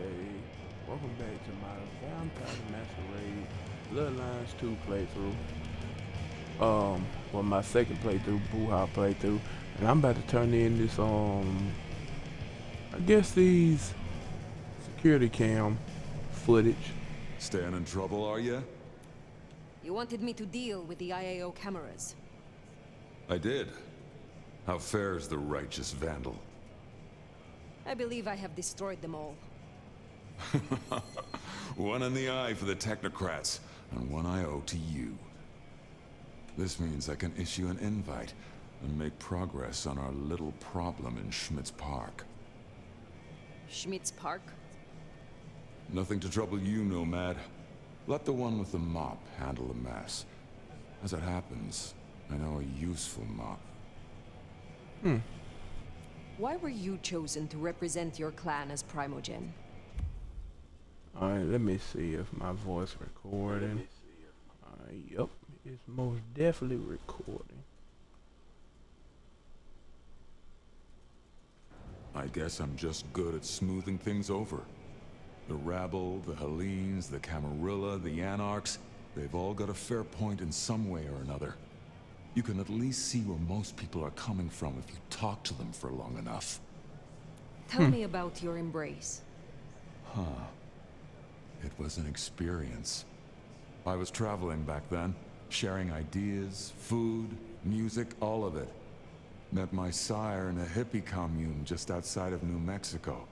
Okay, welcome back to my Vampire the Masquerade Bloodlines 2 playthrough. Well, my second playthrough, Brujah playthrough, and I'm about to turn in this I guess these security cam footage. Staying in trouble, are you? You wanted me to deal with the IAO cameras. I did. How fares the righteous vandal? I believe I have destroyed them all. One in the eye for the technocrats, and one I owe to you. This means I can issue an invite and make progress on our little problem in Schmidt's Park. Schmidt's Park? Nothing to trouble you, Nomad. Let the one with the mop handle the mess. As it happens, I know a useful mop. Why were you chosen to represent your clan as Primogen? Alright, let me see if my voice recording. Yep, it's most definitely recording. I guess I'm just good at smoothing things over. The rabble, the Hellenes, the Camarilla, the Anarchs, they've all got a fair point in some way or another. You can at least see where most people are coming from if you talk to them for long enough. Tell me about your embrace. It was an experience. I was traveling back then, sharing ideas, food, music, all of it. Met my sire in a hippie commune just outside of New Mexico.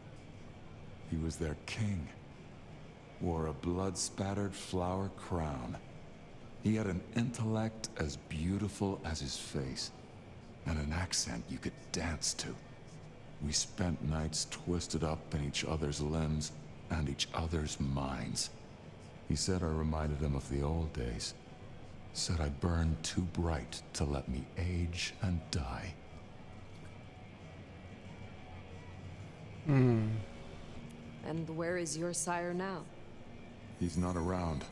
He was their king. Wore a blood-spattered flower crown. He had an intellect as beautiful as his face, and an accent you could dance to. We spent nights twisted up in each other's limbs and each other's minds. He said I reminded him of the old days. Said I burned too bright to let me age and die. And where is your sire now? He's not around.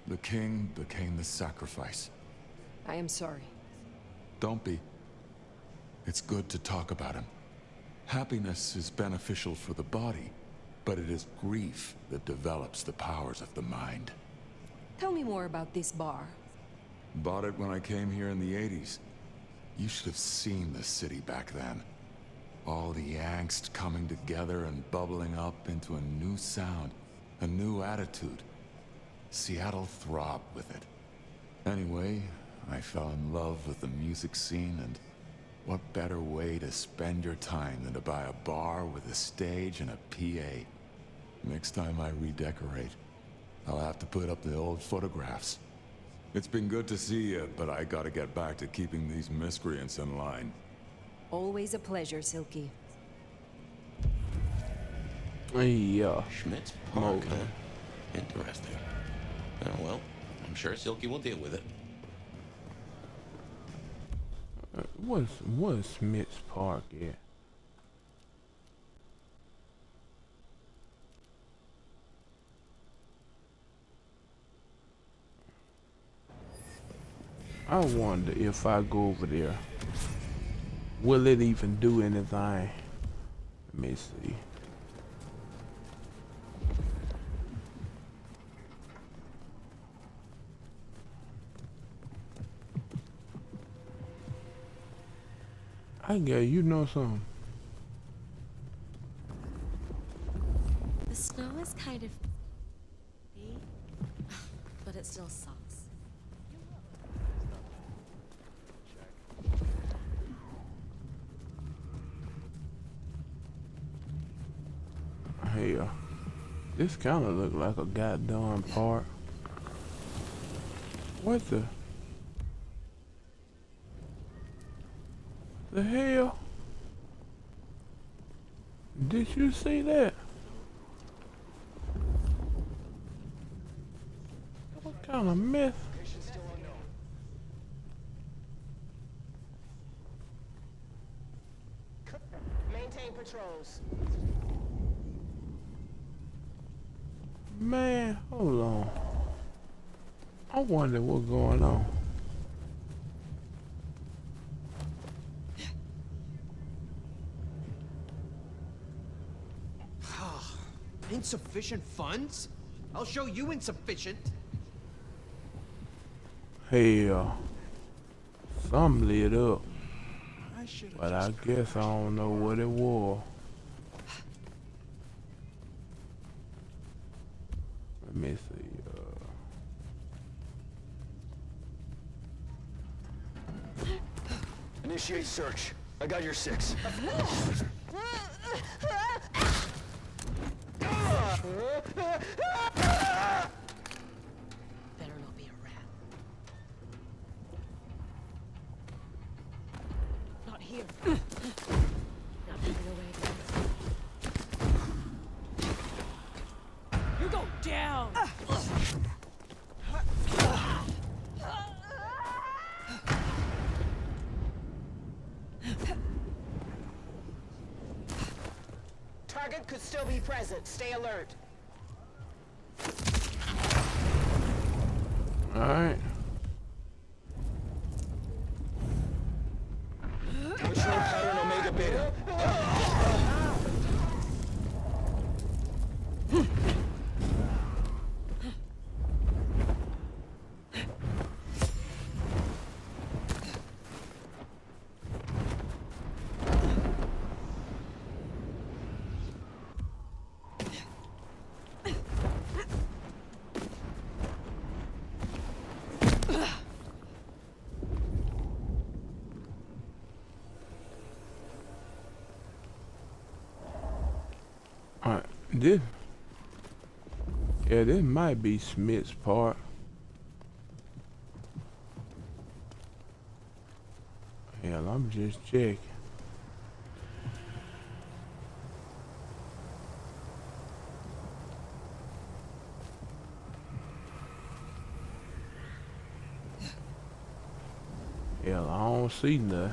The king became the sacrifice. I am sorry. Don't be. It's good to talk about him. Happiness is beneficial for the body, but it is grief that develops the powers of the mind. Tell me more about this bar. Bought it when I came here in the 80s. You should have seen the city back then. All the angst coming together and bubbling up into a new sound, a new attitude. Seattle throbbed with it. Anyway, I fell in love with the music scene, and what better way to spend your time than to buy a bar with a stage and a PA? Next time I redecorate, I'll have to put up the old photographs. It's been good to see you, but I gotta get back to keeping these miscreants in line. Always a pleasure, Silky. Yeah. Schmidt's Park, Okay. huh? Interesting. Oh, well, I'm sure Silky will deal with it. What's Smith's Park at? I wonder if I go over there, will it even do anything? Let me see. I guess you know something. The snow is kind of but it still sucks. Hell, this kind of look like a goddamn park. What the hell? Did you see that? What kind of mess? Maintain patrols. Man, hold on. I wonder what's going on. Insufficient funds? I'll show you insufficient. Hell, some lit up, I should have but I guess I don't know what it was. Let me see. Initiate search. I got your 6. Better not be a rat. Not here. Not moving away again. You go down! Target could still be present. Stay alert. Alright. Control pattern Omega Beta. Alright, this. Yeah, this might be Smith's part. Hell, I'm just checking. Hell, I don't see nothing.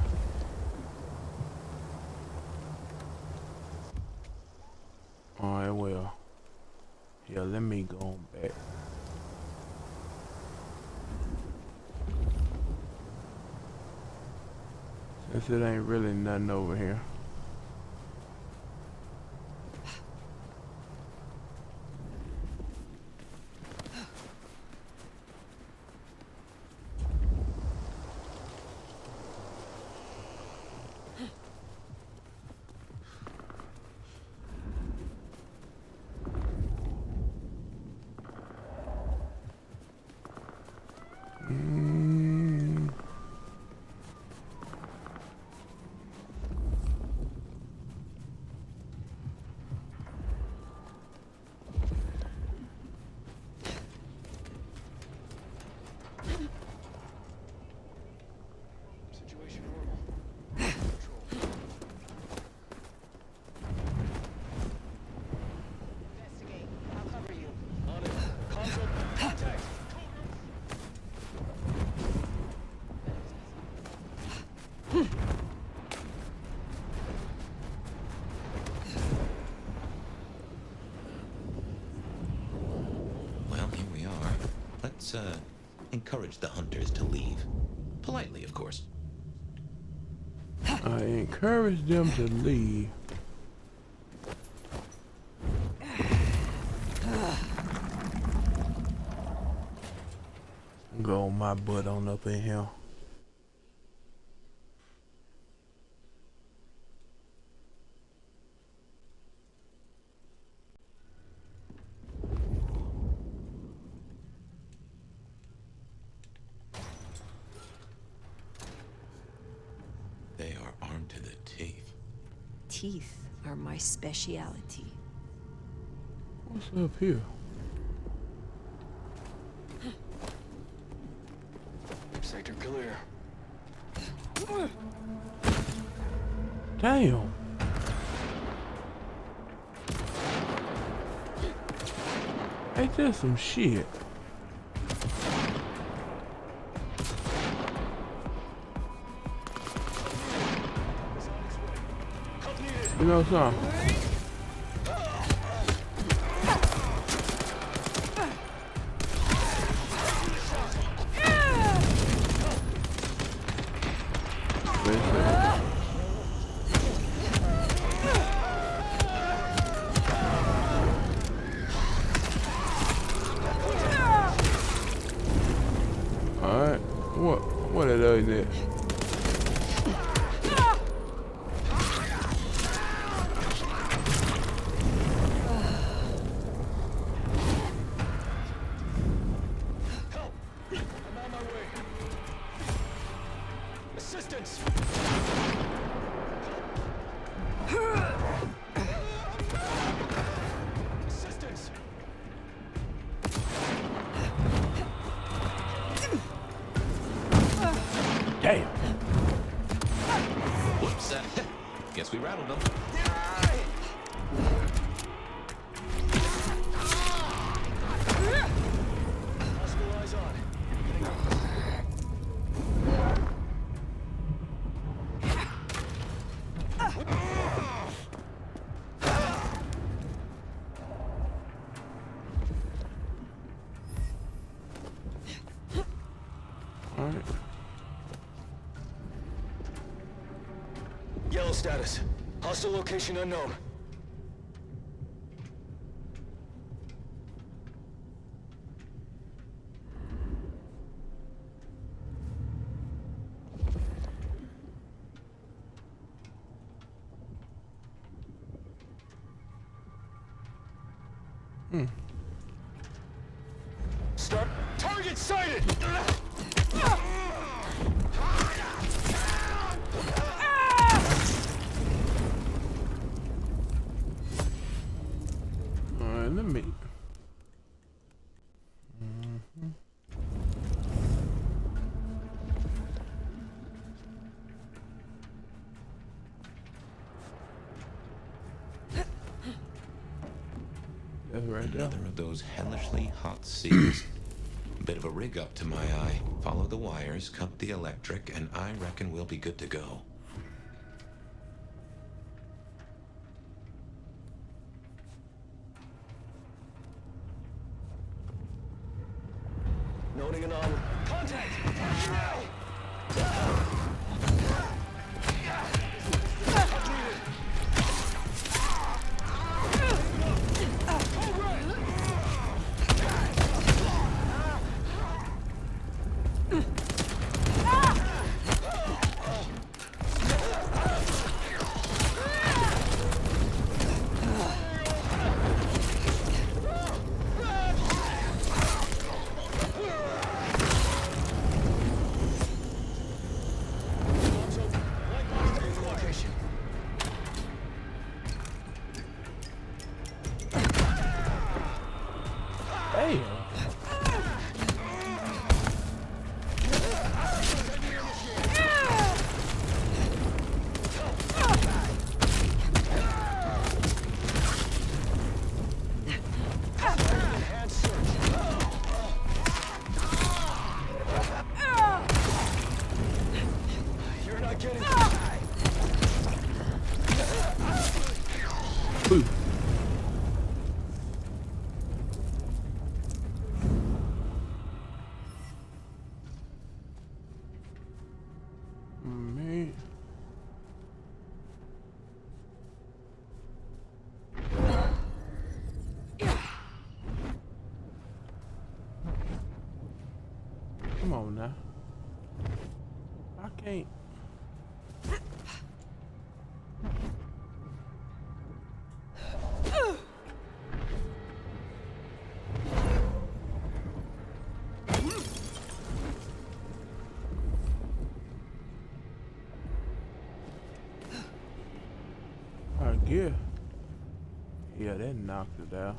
Alright, well. Yeah, let me go on back. Since it ain't really nothing over here. Situation normal. Control. Investigate. I'll cover you. On it. Console. Contact. Well, here we are. Let's, encourage the hunters to leave. Politely, of course. I encourage them to leave. Go my butt on up in here. They are armed to the teeth. Teeth are my speciality. What's up here? Sector clear. Damn. Ain't that some shit? You know something? hell is it? I'm on my way. Assistance! Assistance! Damn. Whoops. Guess we rattled them. Hostile eyes on. Getting up. Alright. Yellow status. Hostile location unknown. Start. Target sighted! Alright, let me. That's right there. Another of those hellishly hot seas. Bit of a rig up to my eye. Follow the wires, cut the electric, and I reckon we'll be good to go. Noting an on. Contact! Damn. You're not getting. Ooh. Man. Come on now. I can't. I guess. Yeah, that knocked it out.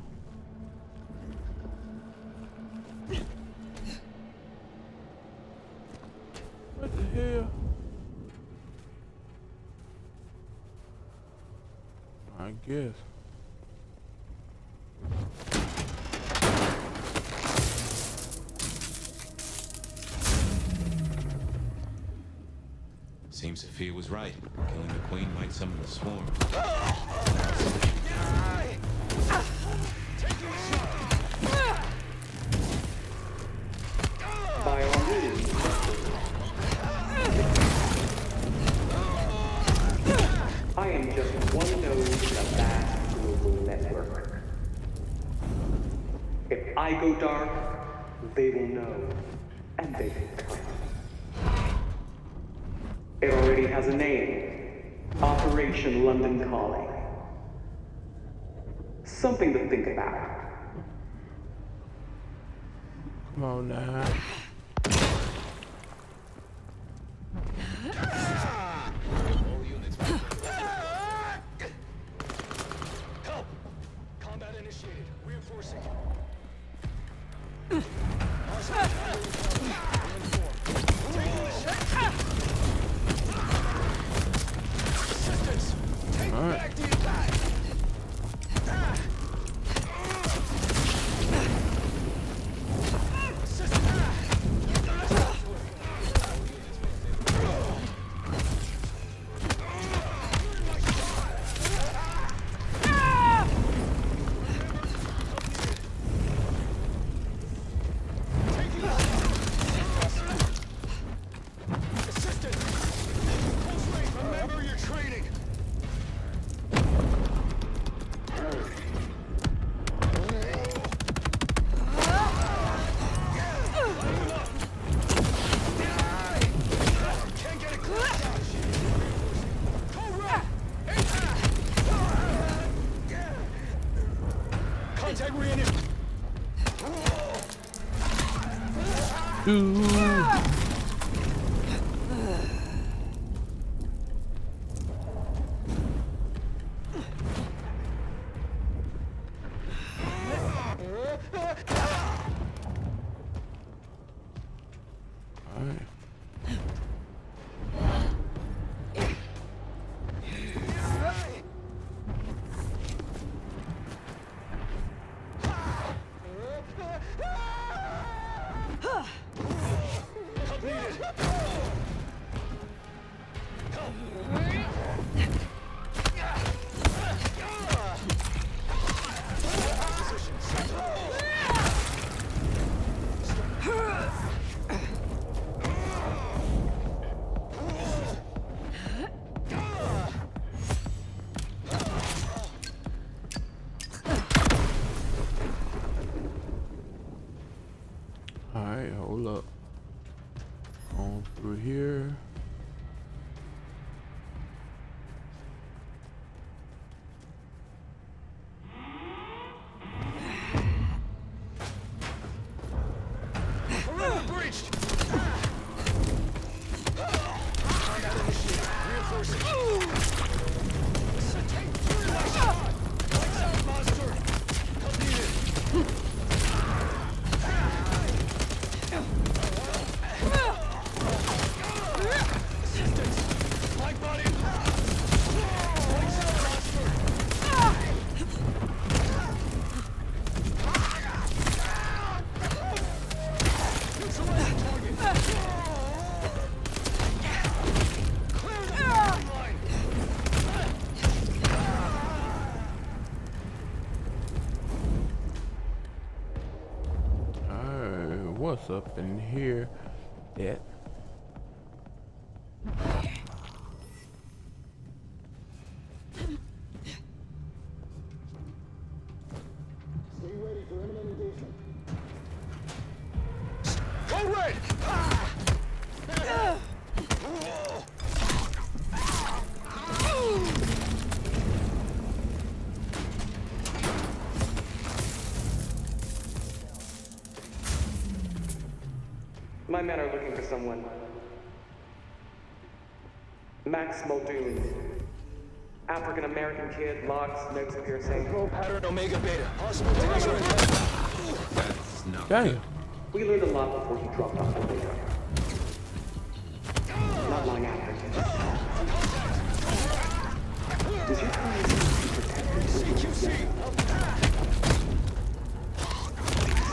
What the hell? I guess. Seems Sophia was right. Killing the queen might summon the swarm. By all means. I am just one node in a vast global network. If I go dark, they will know, and they will come. It already has a name. Operation London Calling. Something to think about. Come on now. All units. Help! Combat initiated. Reinforcing. Assistance! Take back the attack! Alright, hold up. On through here. What's up in here? That. Stay ready for imminent engagement. Go red! My men are looking for someone. Max Muldoon. African-American kid, locks, nose piercing. Control pattern Omega Beta. Possible taser attack. That's not Damn. good. We learned a lot before he dropped off the radar. Not long after. Does your client seem to be protected? CQC!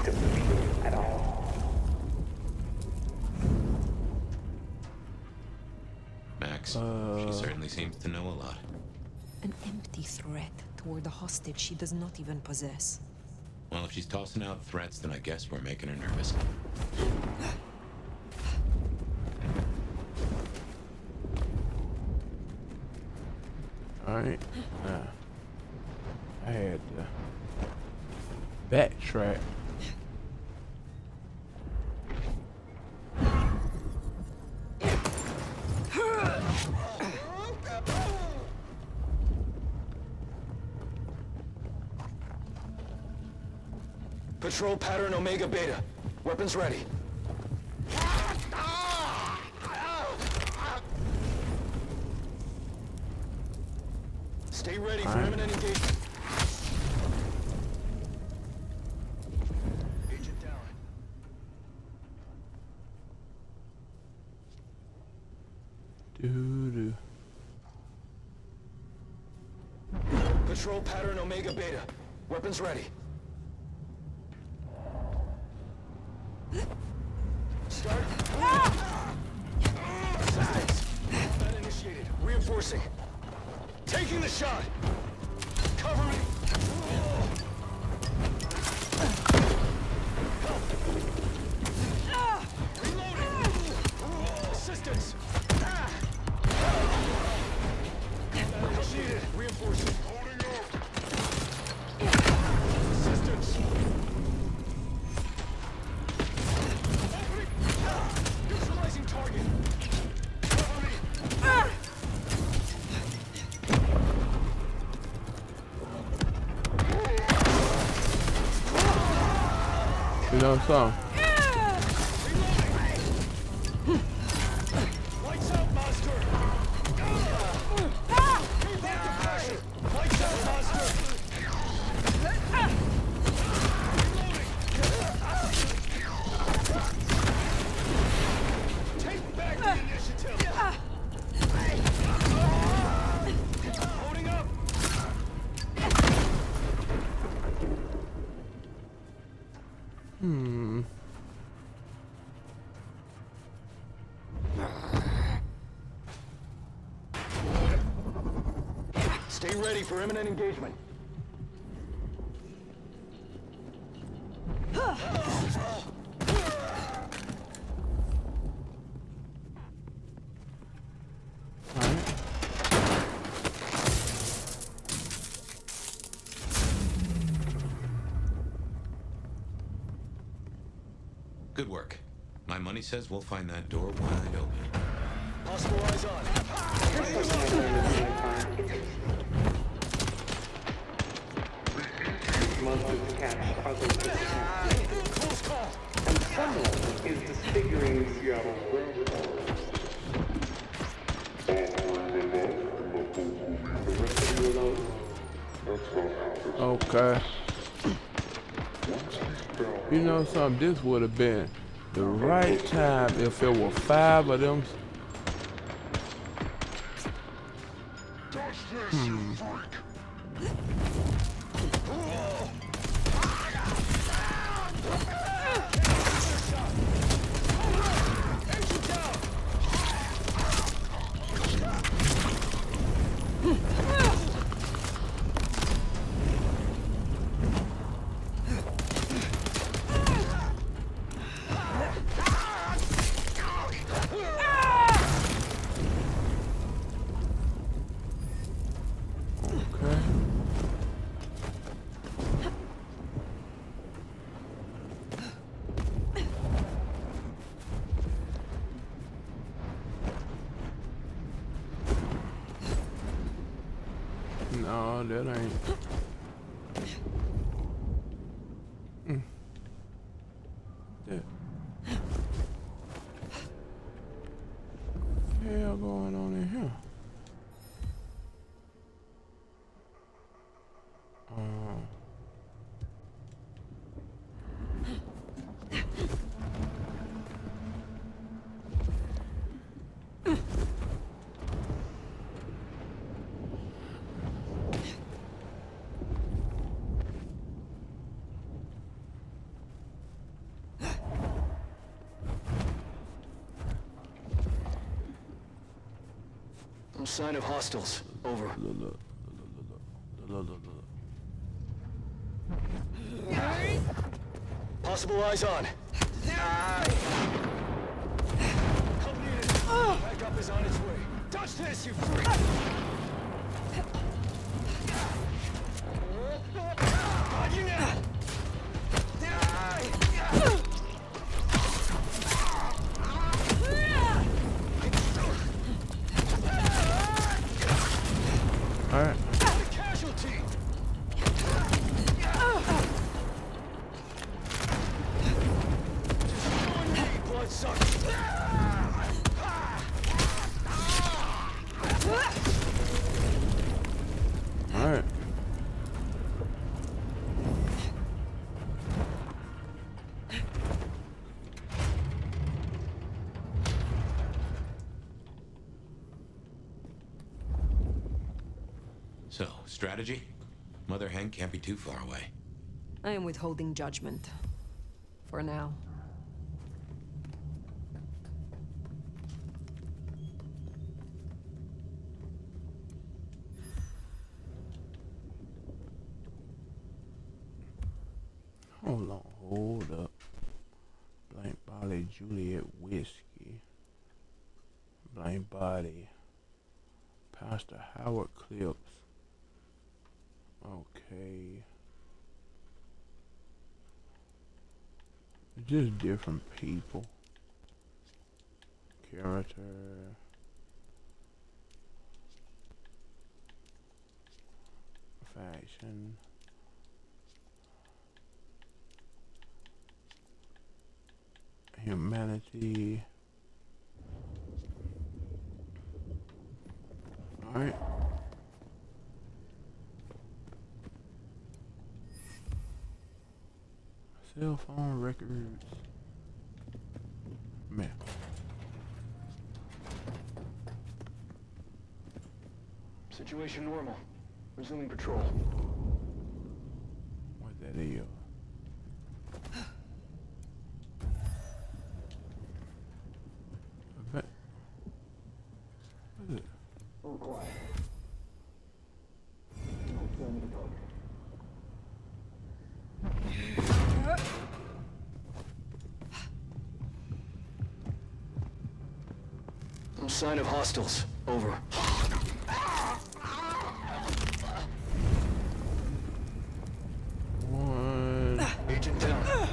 Still true at all. Max, she certainly seems to know a lot. An empty threat toward a hostage she does not even possess. Well, if she's tossing out threats, then I guess we're making her nervous. Alright. Now, I had to backtrack. Patrol pattern Omega Beta. Weapons ready. Stay ready for imminent engagement. Agent down. Doo-doo. Patrol pattern Omega Beta. Weapons ready. Start. Assistance. Combat initiated. Reinforcing. Taking the shot. Cover me. Help. Reloading. Assistance. Combat initiated. Reinforcing. Holding up. Assistance. Neutralizing target. Cover me. You know something? Lights out, monster. Lights out, monster. Take back the initiative. Loading up. Stay ready for imminent engagement. Good work. My money says we'll find that door wide open. Possible eyes on. Monsters catch other participants. Close call. And someone is disfiguring Seattle Railroad. The rest of you alone? Okay. You know something? This would have been the right time if there were 5 of them. No, that ain't. That. What the hell going on in here? No sign of hostiles. Over. Possible eyes on. Backup is on its way. Touch this, you freak! On you now! Alright. Casualty! So, strategy? Mother Hen can't be too far away. I am withholding judgment. For now. Hold up. Blank body Juliet whiskey. Blank body Pastor Howard clips. Okay. Just different people. Character. Faction. Humanity. Alright. Cell phone records. Man. Situation normal. Resuming patrol. What that is? What is it? All quiet. Don't tell me to talk. No sign of hostiles. Over. One. Agent down.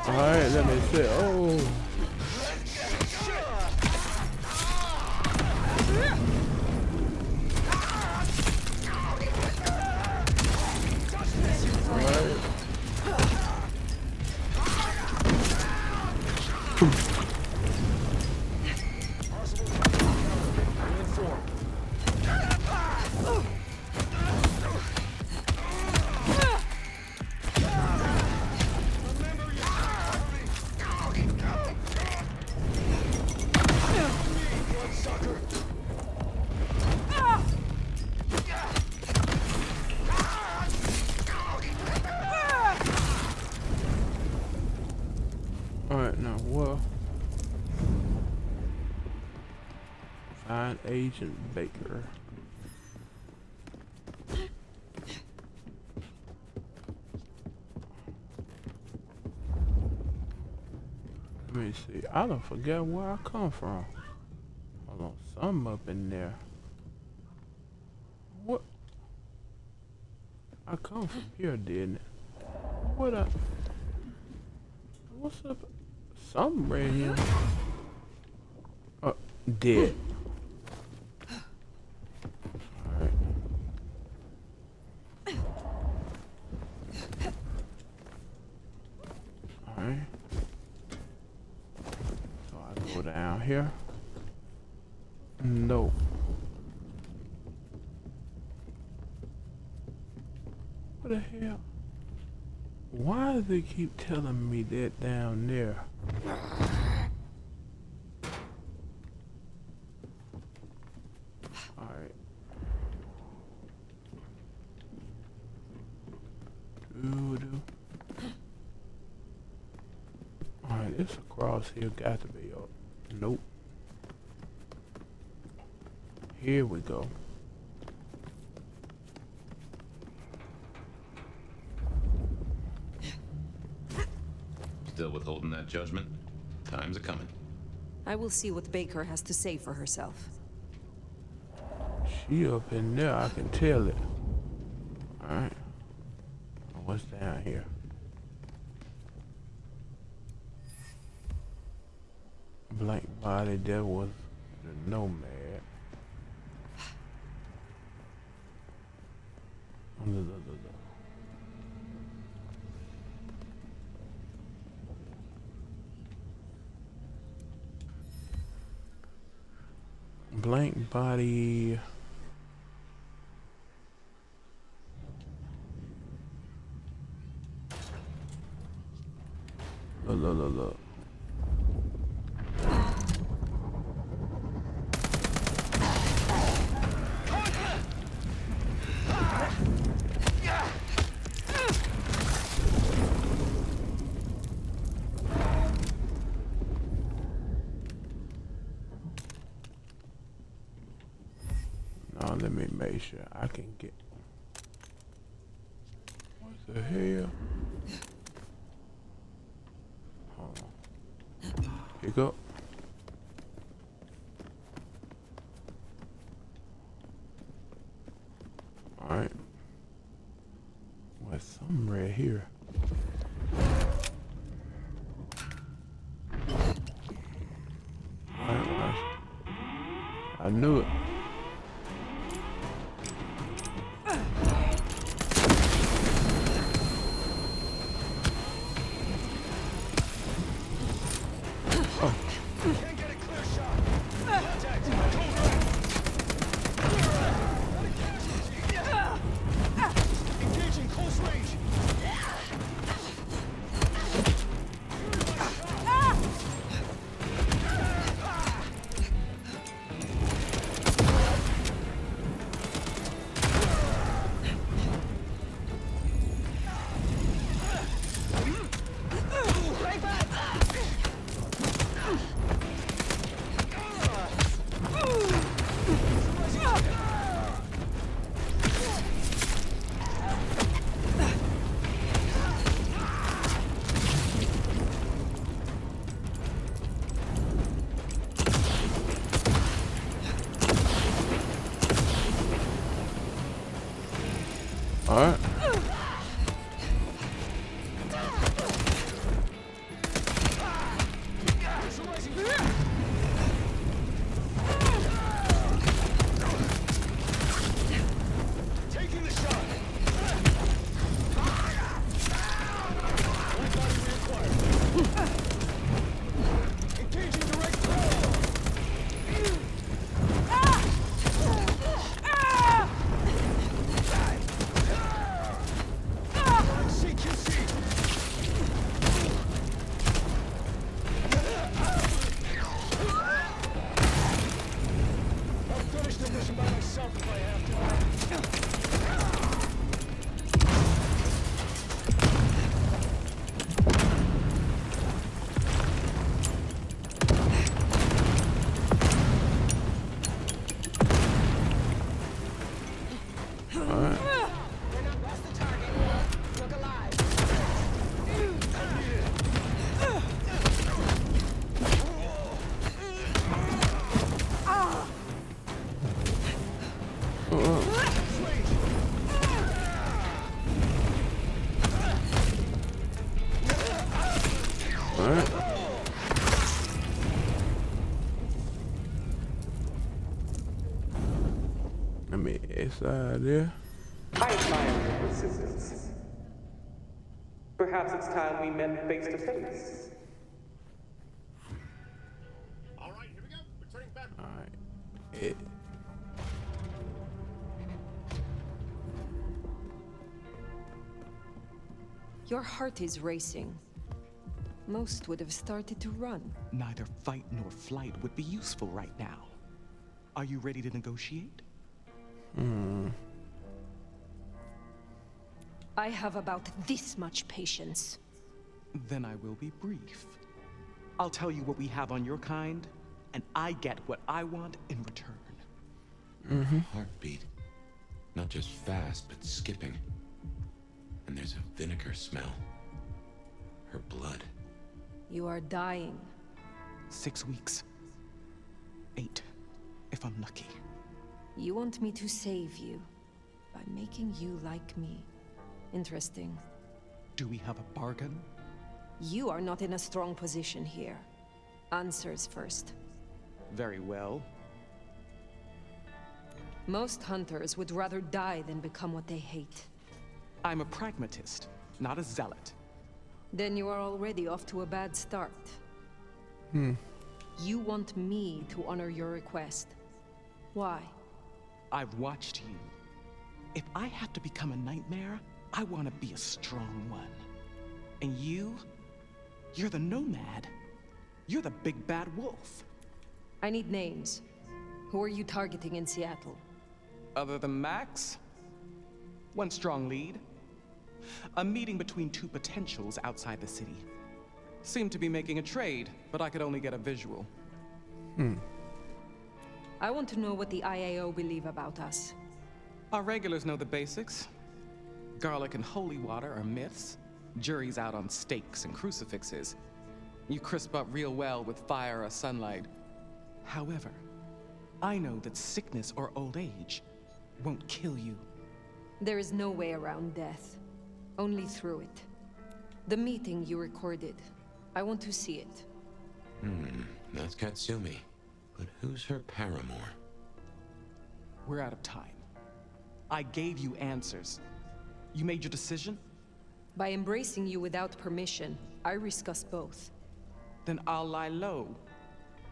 Alright, let me see. Oh. Alright. Alright, now what? Find Agent Baker. Let me see. I don't forget where I come from. Hold on, something up in there. What? I come from here, didn't it? What up? What's up? Something right here. Oh, dead. Alright. Alright. So I go down here. No. What the hell? Why do they keep telling me that down there? Alright. Alright, it's across here. Got to be up. Nope. Here we go. Still withholding that judgment? Time's a coming. I will see what Baker has to say for herself. She up in there, I can tell it. Alright. What's down here? Blank body, there was the nomad. blank body. Look. Now let me make sure I can get. What the hell? Hold on. Pick up. Alright. What's something right here? Alright, I knew it. Alright. Taking the shot. Engaging direct throw. Let me inside there. I admire your persistence. Perhaps it's time we met face to face. All right, here we go. Returning back. Alright. Your heart is racing. Most would have started to run. Neither fight nor flight would be useful right now. Are you ready to negotiate? I have about this much patience. Then I will be brief. I'll tell you what we have on your kind, and I get what I want in return. Heartbeat. Not just fast, but skipping. And there's a vinegar smell. Her blood. You are dying. 6 weeks. 8, if I'm lucky. You want me to save you by making you like me. Interesting. Do we have a bargain? You are not in a strong position here. Answers first. Very well. Most hunters would rather die than become what they hate. I'm a pragmatist, not a zealot. Then you are already off to a bad start. You want me to honor your request, Why? I've watched you. If I have to become a nightmare, I want to be a strong one. And you're the nomad. You're the big bad wolf. I need names. Who are you targeting in Seattle? Other than Max? One strong lead. A meeting between two potentials outside the city. Seemed to be making a trade, but I could only get a visual. I want to know what the IAO believe about us. Our regulars know the basics. Garlic and holy water are myths. Jury's out on stakes and crucifixes. You crisp up real well with fire or sunlight. However, I know that sickness or old age won't kill you. There is no way around death. Only through it. The meeting you recorded. I want to see it. That's Katsumi. But who's her paramour? We're out of time. I gave you answers. You made your decision? By embracing you without permission, I risk us both. Then I'll lie low.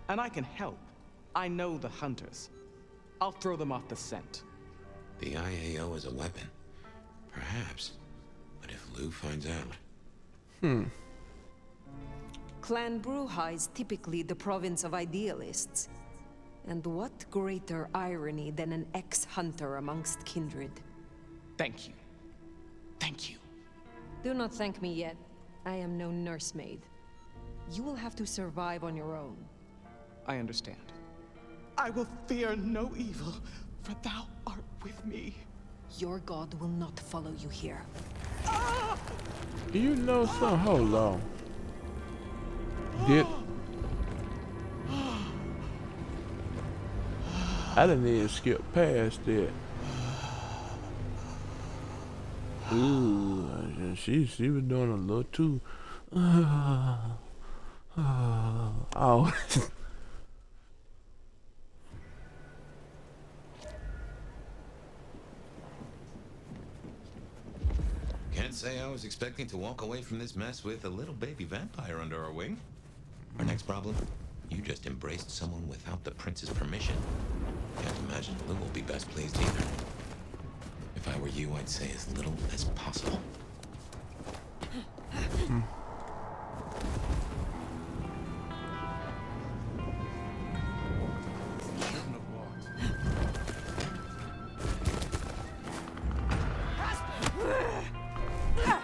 And I can help. I know the hunters. I'll throw them off the scent. The IAO is a weapon. Perhaps. But if Lou finds out... Clan Brujah is typically the province of idealists. And what greater irony than an ex-hunter amongst kindred? Thank you. Thank you. Do not thank me yet. I am no nursemaid. You will have to survive on your own. I understand. I will fear no evil, for thou art with me. Your god will not follow you here. You know something? Hold on. I didn't even skip past it. Ooh, she was doing a little too. Oh. Can't say I was expecting to walk away from this mess with a little baby vampire under our wing. Our next problem? You just embraced someone without the prince's permission. Can't imagine Lou will be best pleased either. If I were you, I'd say as little as possible.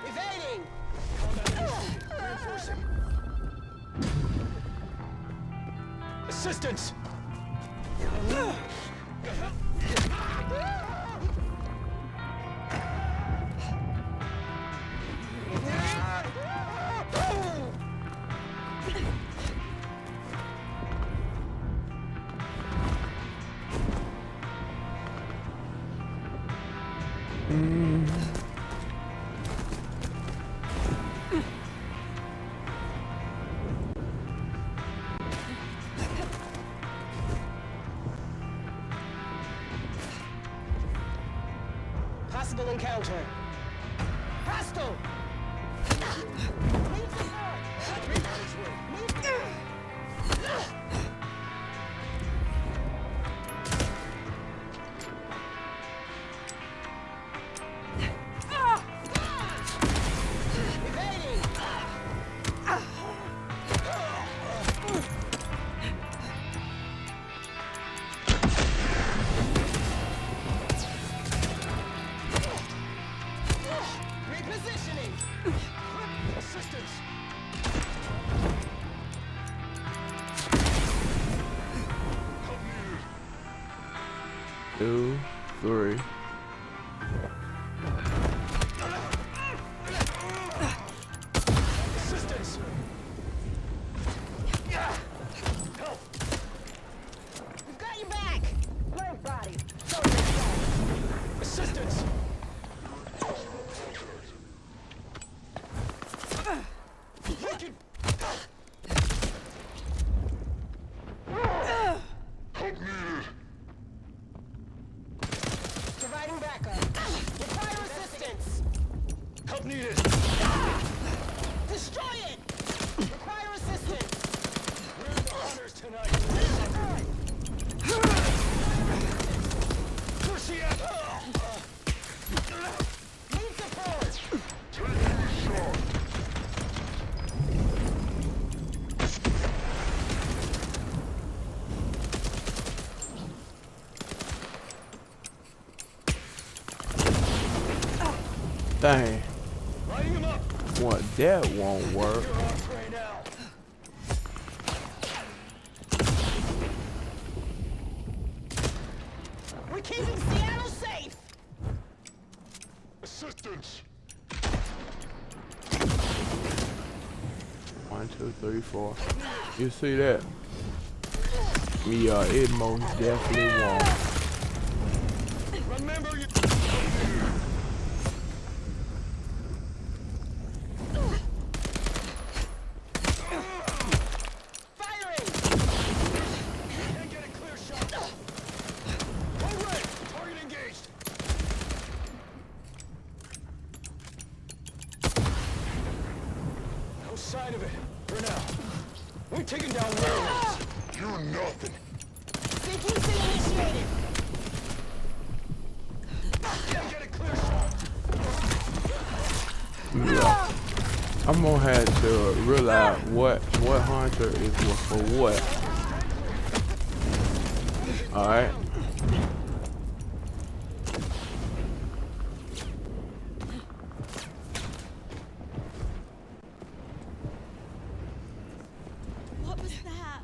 Evading! Reinforcing. Assistance! Possible encounter. Hostile! Assistance! 2, 3. Assistance! Help! We've got your back! Learn body! Assistance! Dang. Lighting him up. What, that won't work. You're off right now. We're keeping Seattle safe! Assistance. 1, 2, 3, 4. You see that? Yeah, it most definitely won't. Remember you. Firing! Can't get a clear shot. All right. Target engaged. No sign of it for now. We're taking down werewolves. You're nothing. CQC initiated! Can't get a clear shot. Yeah. I'm gonna have to realize what hunter is for what. Alright. What was that?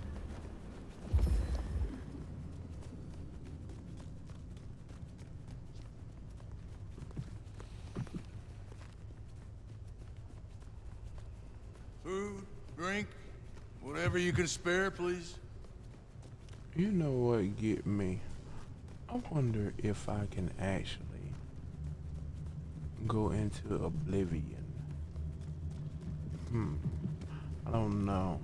Food, drink, whatever you can spare, please. You know what get me? I wonder if I can actually go into oblivion. I don't know.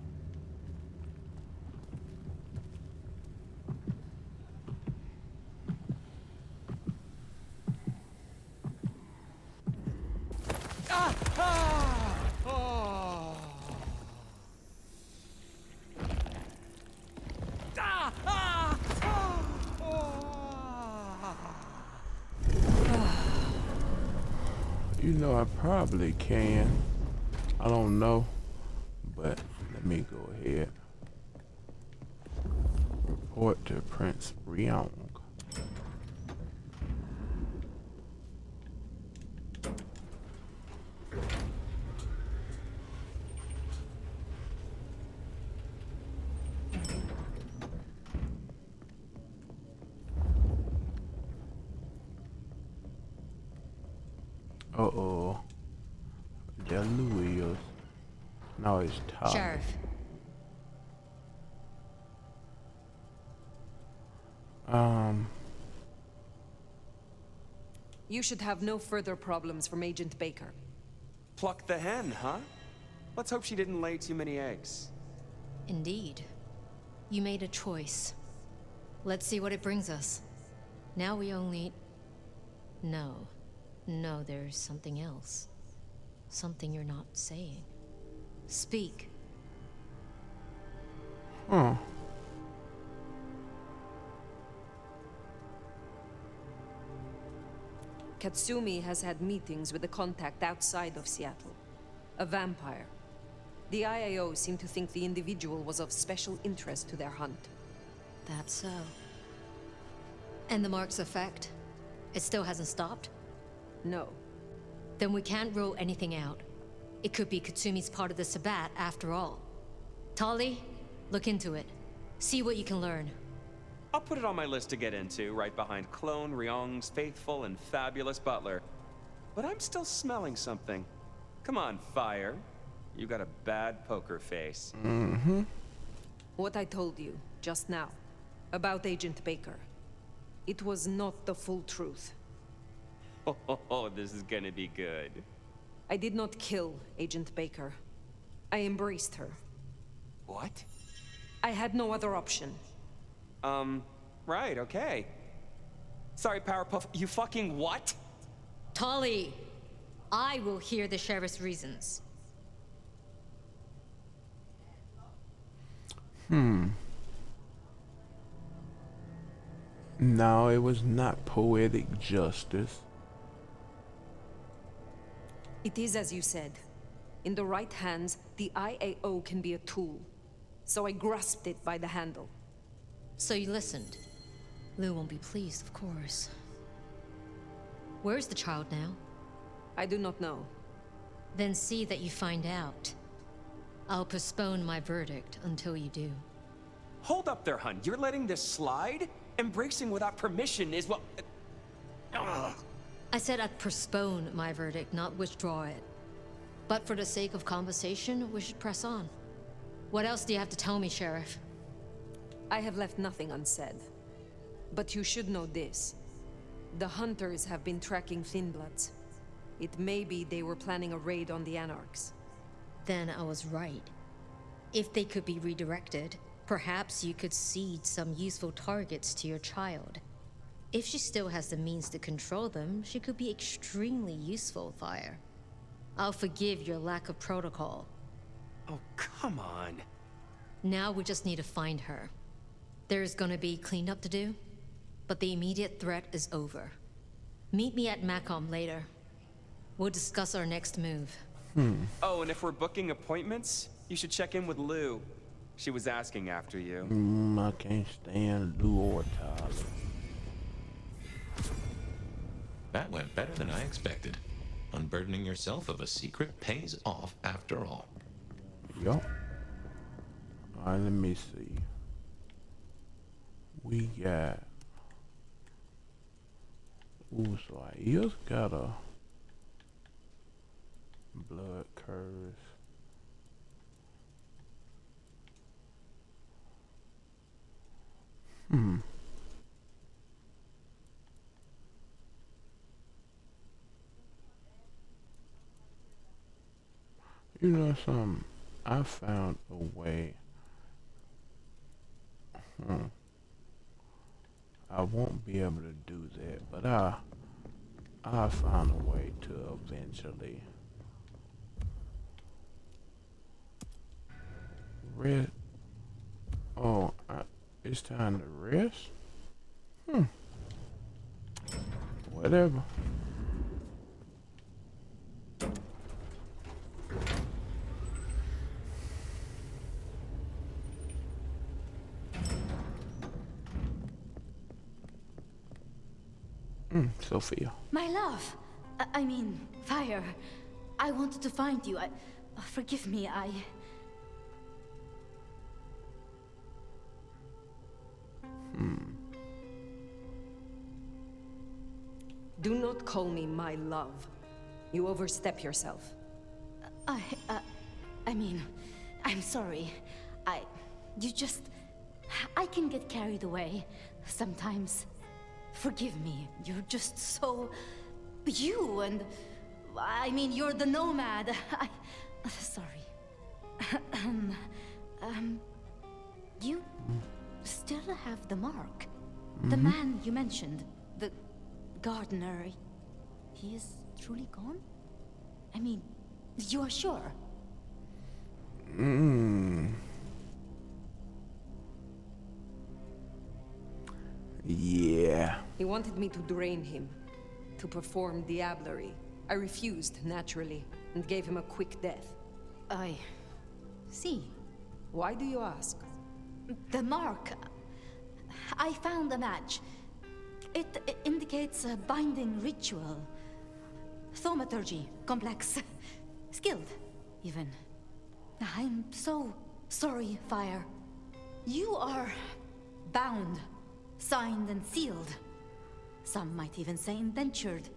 You know, I probably can. I don't know. But let me go ahead. Report to Prince Ryong. Uh-oh. They're Louis. Now it's Todd. Sheriff. You should have no further problems from Agent Baker. Pluck the hen, huh? Let's hope she didn't lay too many eggs. Indeed. You made a choice. Let's see what it brings us. Now we only... No. No, there's something else. Something you're not saying. Speak. Huh. Katsumi has had meetings with a contact outside of Seattle. A vampire. The IAO seem to think the individual was of special interest to their hunt. That's so. And the mark's effect? It still hasn't stopped? No. Then we can't rule anything out. It could be Katsumi's part of the Sabbat after all. Tali, look into it. See what you can learn. I'll put it on my list to get into, right behind Clone Ryong's faithful and fabulous butler. But I'm still smelling something. Come on, Fire. You got a bad poker face. Mm-hmm. What I told you, just now, about Agent Baker. It was not the full truth. Oh, this is gonna be good. I did not kill Agent Baker. I embraced her. What? I had no other option. Right, okay. Sorry, Powerpuff, you fucking what? Tali! I will hear the sheriff's reasons. No, it was not poetic justice. It is as you said. In the right hands, the IAO can be a tool. So I grasped it by the handle. So you listened. Lou won't be pleased, of course. Where's the child now? I do not know. Then see that you find out. I'll postpone my verdict until you do. Hold up there, hun. You're letting this slide? Embracing without permission is what... Ugh. I said I'd postpone my verdict, not withdraw it. But for the sake of conversation, we should press on. What else do you have to tell me, Sheriff? I have left nothing unsaid. But you should know this. The Hunters have been tracking Thinbloods. It may be they were planning a raid on the Anarchs. Then I was right. If they could be redirected, perhaps you could seed some useful targets to your child. If she still has the means to control them, she could be extremely useful, Fire. I'll forgive your lack of protocol. Oh, come on. Now we just need to find her. There's gonna be cleanup to do, but the immediate threat is over. Meet me at Macomb later. We'll discuss our next move. Oh, and if we're booking appointments, you should check in with Lou. She was asking after you. I can't stand Lou or Tyler. That went better than I expected. Unburdening yourself of a secret pays off after all. Yup. Alright, let me see. We got... Ooh, so Aiel's got a... blood curse. You know something? I found a way. I won't be able to do that, but I found a way to eventually rest. Oh, it's time to rest? Whatever. Sophia. My love. I mean, Fire. I wanted to find you. Forgive me, Do not call me my love. You overstep yourself. I mean, I'm sorry. I can get carried away sometimes. Forgive me. You're just so... You and... I mean, you're the nomad. Sorry. You still have the mark. The man you mentioned, the gardener, he is truly gone? I mean, you are sure? Yeah. He wanted me to drain him, to perform diablerie. I refused, naturally, and gave him a quick death. I see. Why do you ask? The mark. I found a match. It indicates a binding ritual. Thaumaturgy, complex. Skilled, even. I'm so sorry, Fire. You are bound, signed and sealed. Some might even say indentured.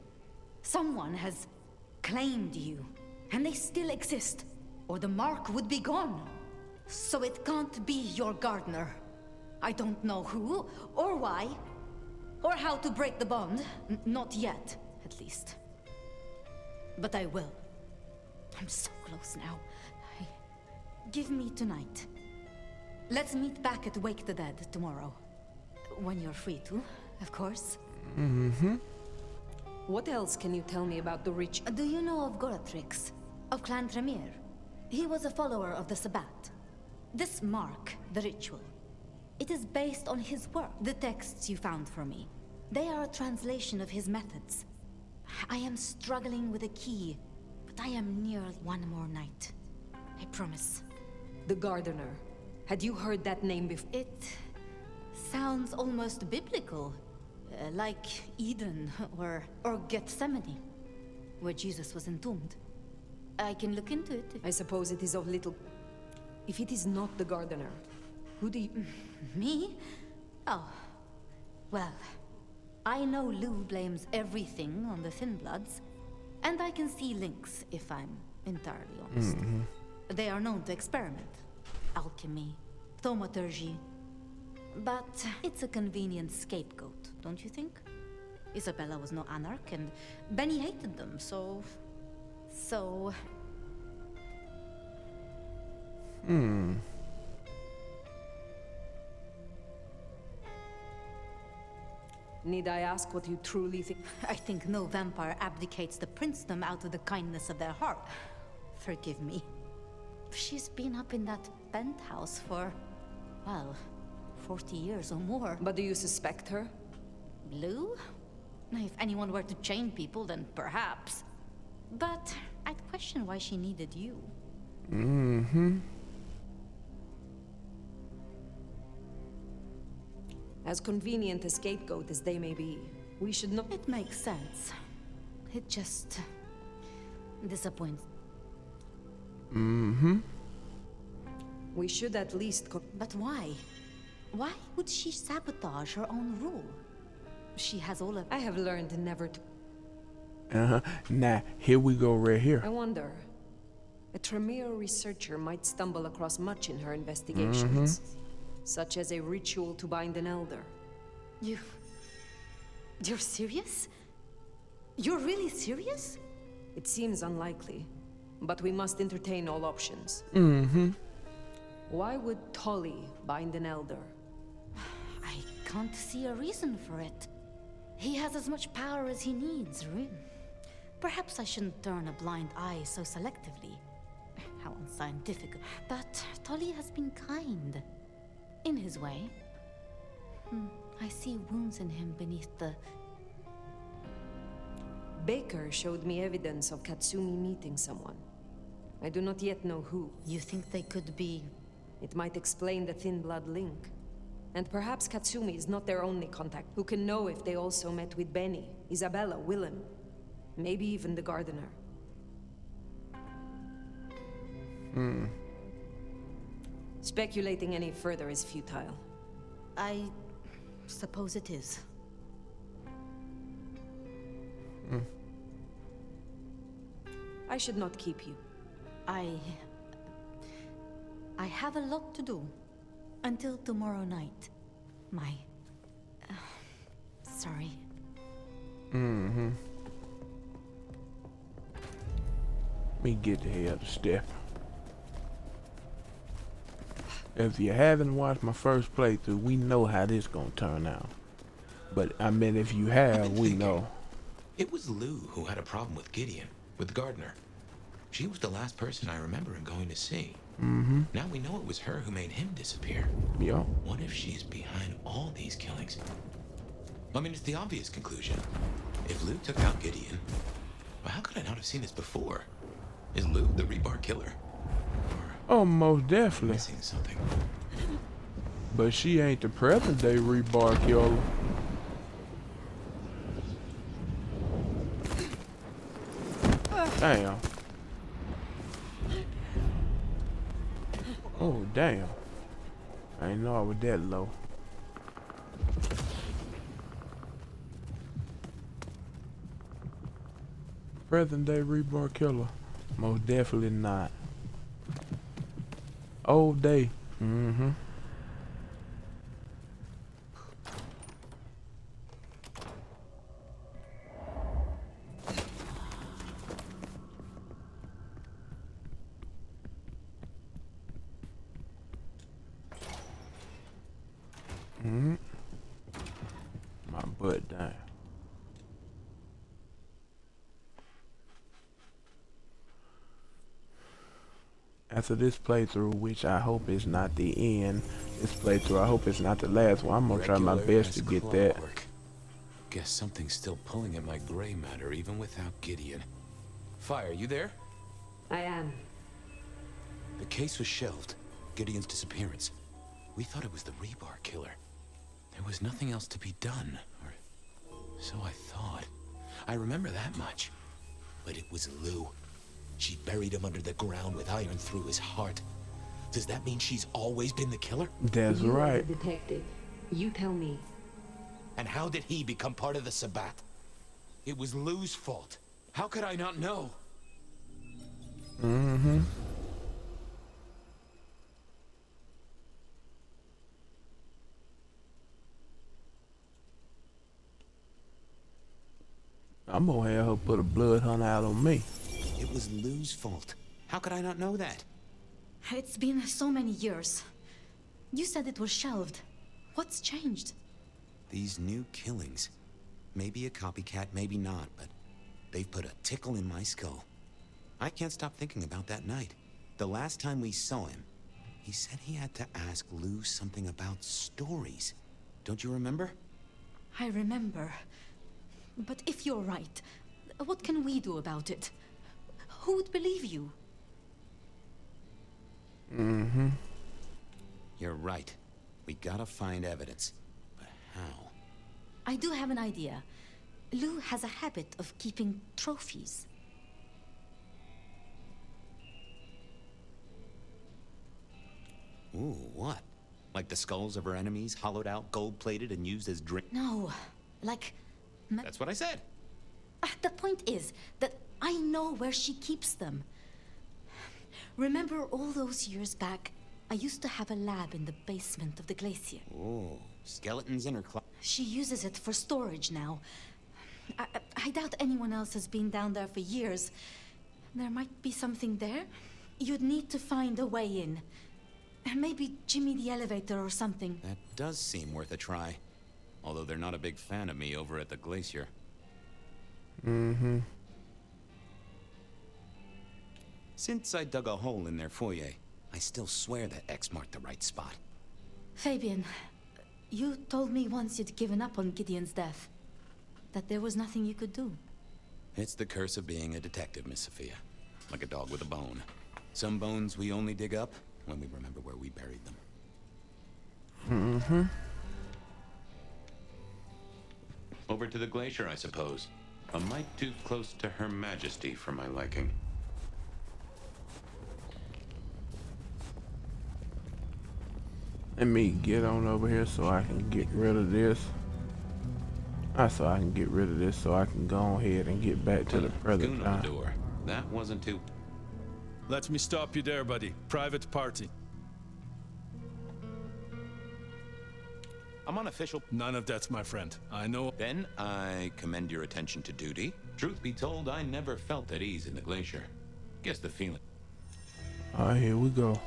Someone has claimed you, and they still exist, or the mark would be gone. So it can't be your gardener. I don't know who, or why, or how to break the bond. Not yet, at least. But I will. I'm so close now. Give me tonight. Let's meet back at Wake the Dead tomorrow. When you're free to, of course. What else can you tell me about the rich... Do you know of Goratrix? Of Clan Tremere? He was a follower of the Sabbat. This mark, the ritual, it is based on his work. The texts you found for me, they are a translation of his methods. I am struggling with a key, but I am near one more night. I promise. The Gardener. Had you heard that name before? It sounds almost biblical. Like Eden or Gethsemane. where Jesus was entombed. I can look into it. I suppose it is of little... If it is not the gardener, who do you... Me? Oh. Well, I know Lou blames everything on the Thin Bloods, and I can see links, if I'm entirely honest. They are known to experiment. Alchemy, thaumaturgy. But it's a convenient scapegoat, don't you think? Isabella was no anarch, and Benny hated them, so... Need I ask what you truly think? I think no vampire abdicates the princedom out of the kindness of their heart. Forgive me. She's been up in that penthouse for, well, 40 years or more. But do you suspect her? Lou? If anyone were to chain people, then perhaps. But I'd question why she needed you. As convenient a scapegoat as they may be, we should not... It makes sense. It just... disappoints. We should at least... But why? Why would she sabotage her own rule? She has all of... I have learned never to... Nah, here we go right here. I wonder... A Tremere researcher might stumble across much in her investigations. Such as a ritual to bind an elder. You're serious? You're really serious? It seems unlikely, but we must entertain all options. Why would Tully bind an elder? I can't see a reason for it. He has as much power as he needs, really. Perhaps I shouldn't turn a blind eye so selectively. How unscientific. But Tully has been kind. In his way. I see wounds in him beneath the... Baker showed me evidence of Katsumi meeting someone. I do not yet know who. You think they could be... It might explain the thin blood link. And perhaps Katsumi is not their only contact. Who can know if they also met with Benny, Isabella, Willem, maybe even the gardener. Speculating any further is futile. I suppose it is. I should not keep you. I have a lot to do. Until tomorrow night. Sorry. Let me get the hell to step. If you haven't watched my first playthrough, we know how this gonna turn out. But I mean, if you have, we know. It was Lou who had a problem with Gideon, with the gardener. She was the last person I remember him going to see. Now we know it was her who made him disappear. Yeah. What if she's behind all these killings? I mean, it's the obvious conclusion. If Lou took out Gideon, well, how could I not have seen this before? Is Lou the rebar killer? Oh, most definitely. Missing something. But she ain't the present day rebar killer. Damn. Oh, damn. I didn't know I was that low. Present day rebar killer. Most definitely not. Old day. My butt down. After this playthrough, which I hope is not the end, this playthrough, I hope it's not the last one. I'm gonna try my best to get that. Guess something's still pulling at my gray matter even without Gideon. Fire, you there? I am. The case was shelved. Gideon's disappearance. We thought it was the rebar killer. There was nothing else to be done, or so I thought. I remember that much. But it was Lou. She buried him under the ground with iron through his heart. Does that mean she's always been the killer? That's right. You're the detective. You tell me. And how did he become part of the Sabbat? It was Lou's fault. How could I not know? Mm-hmm. I'm gonna have her put a blood hunt out on me. It was Lou's fault. How could I not know that? It's been so many years. You said it was shelved. What's changed? These new killings. Maybe a copycat, maybe not, but they've put a tickle in my skull. I can't stop thinking about that night. The last time we saw him, he said he had to ask Lou something about stories. Don't you remember? I remember. But if you're right, what can we do about it? Who would believe you? Mm-hmm. You're right. We gotta find evidence. But how? I do have an idea. Lou has a habit of keeping trophies. Ooh, what? Like the skulls of her enemies, hollowed out, gold-plated, and used as drink? No, like... That's what I said. The point is that I know where she keeps them. Remember all those years back, I used to have a lab in the basement of the glacier. Oh, skeletons in her closet. She uses it for storage now. I doubt anyone else has been down there for years. There might be something there. You'd need to find a way in. Maybe Jimmy the elevator or something. That does seem worth a try. Although they're not a big fan of me over at the glacier. Mm-hmm. Since I dug a hole in their foyer, I still swear that X marked the right spot. Fabian, you told me once you'd given up on Gideon's death. That there was nothing you could do. It's the curse of being a detective, Miss Sophia. Like a dog with a bone. Some bones we only dig up when we remember where we buried them. Mm-hmm. Over to the glacier, I suppose. A mite too close to Her Majesty for my liking. Let me get on over here so I can get rid of this. So I can get rid of this so I can go ahead and get back to the present time. Door. That wasn't too... Let me stop you there, buddy. Private party. I'm unofficial. None of that's my friend. I know. Then I commend your attention to duty. Truth be told, I never felt at ease in the glacier. Guess the feeling. Alright, here we go.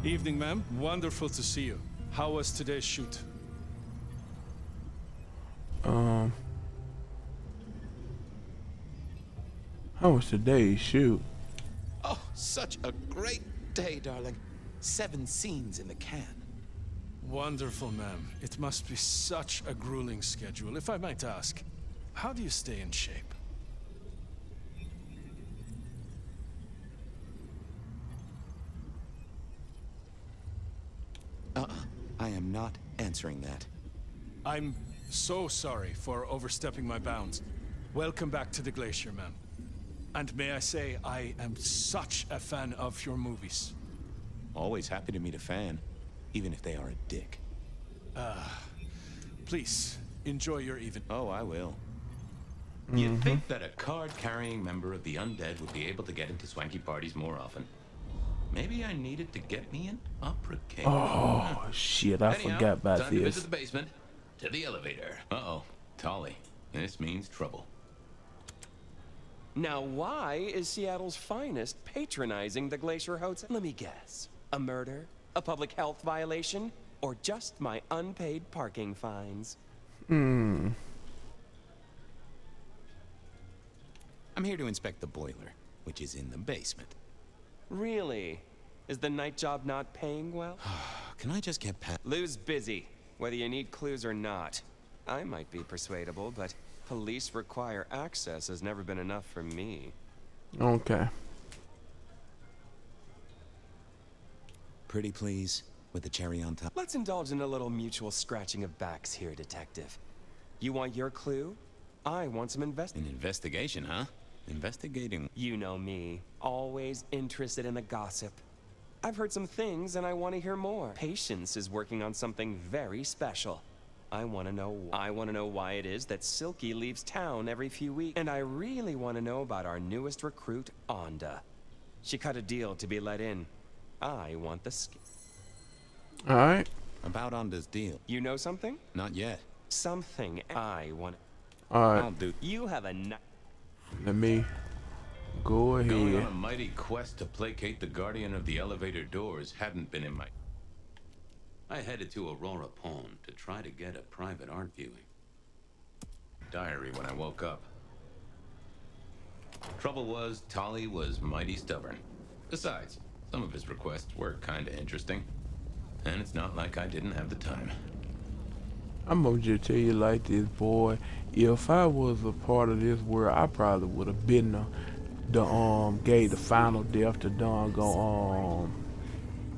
Evening, ma'am. Wonderful to see you. How was today's shoot? How was today's shoot? Oh, such a great day, darling. 7 scenes in the can. Wonderful, ma'am. It must be such a grueling schedule. If I might ask, how do you stay in shape? I am not answering that. I'm so sorry for overstepping my bounds. Welcome back to the glacier, ma'am. And may I say, I am such a fan of your movies. Always happy to meet a fan, even if they are a dick. Please, enjoy your evening. Oh, I will. You'd think that a card-carrying member of the undead would be able to get into swanky parties more often. Maybe I needed to get me an opera cake. Oh, shit, I forgot about time to this. visit the basement. To the elevator. Uh-oh. Tolly. This means trouble. Now, why is Seattle's finest patronizing the Glacier Hotel? Let me guess. A murder? A public health violation? Or just my unpaid parking fines? I'm here to inspect the boiler, which is in the basement. Really? Is the night job not paying well? Can I just get past... Lou's busy, whether you need clues or not. I might be persuadable, but police require access has never been enough for me. Okay. Pretty please, with the cherry on top. Let's indulge in a little mutual scratching of backs here, Detective. You want your clue? I want some An investigation, huh? Investigating. You know me, always interested in the gossip. I've heard some things and I want to hear more. Patience is working on something very special. I want to know why it is that Silky leaves town every few weeks. And I really want to know about our newest recruit, Onda. She cut a deal to be let in. I want the Alright. About Onda's deal. You know something? Not yet. Something I want. Alright. I'll do. You have a Let me go ahead. Going on a mighty quest to placate the guardian of the elevator doors hadn't been in my... I headed to Aurora Pond to try to get a private art viewing. Diary when I woke up. Trouble was, Tolly was mighty stubborn. Besides, some of his requests were kinda interesting. And it's not like I didn't have the time. I'm gonna just tell you like this, boy. If I was a part of this world, I probably would have been gave the final death to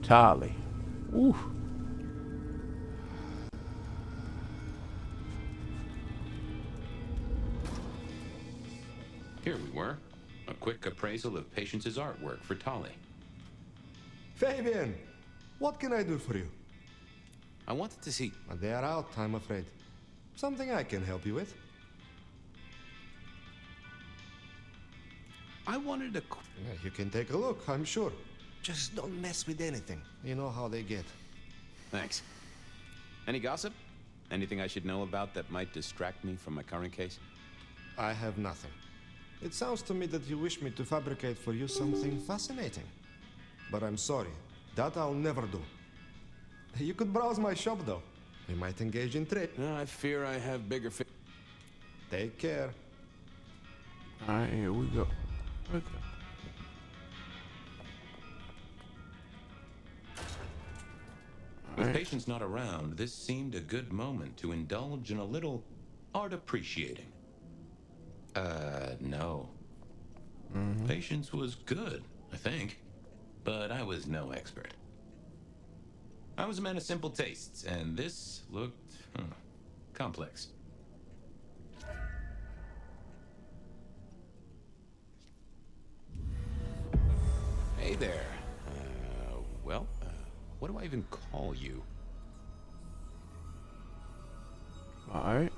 Tolly. Ooh. Here we were. A quick appraisal of Patience's artwork for Tolly. Fabian, what can I do for you? I wanted to see. They are out, I'm afraid. Something I can help you with. I wanted to... Yeah, you can take a look, I'm sure. Just don't mess with anything. You know how they get. Thanks. Any gossip? Anything I should know about that might distract me from my current case? I have nothing. It sounds to me that you wish me to fabricate for you something fascinating. But I'm sorry, that I'll never do. You could browse my shop, though. We might engage in trade. I fear I have bigger Take care. Alright, here we go. Okay. With Patience not around, this seemed a good moment to indulge in a little art appreciating. No. Patience was good, I think. But I was no expert. I was a man of simple tastes, and this looked complex. Hey there. What do I even call you? Alright.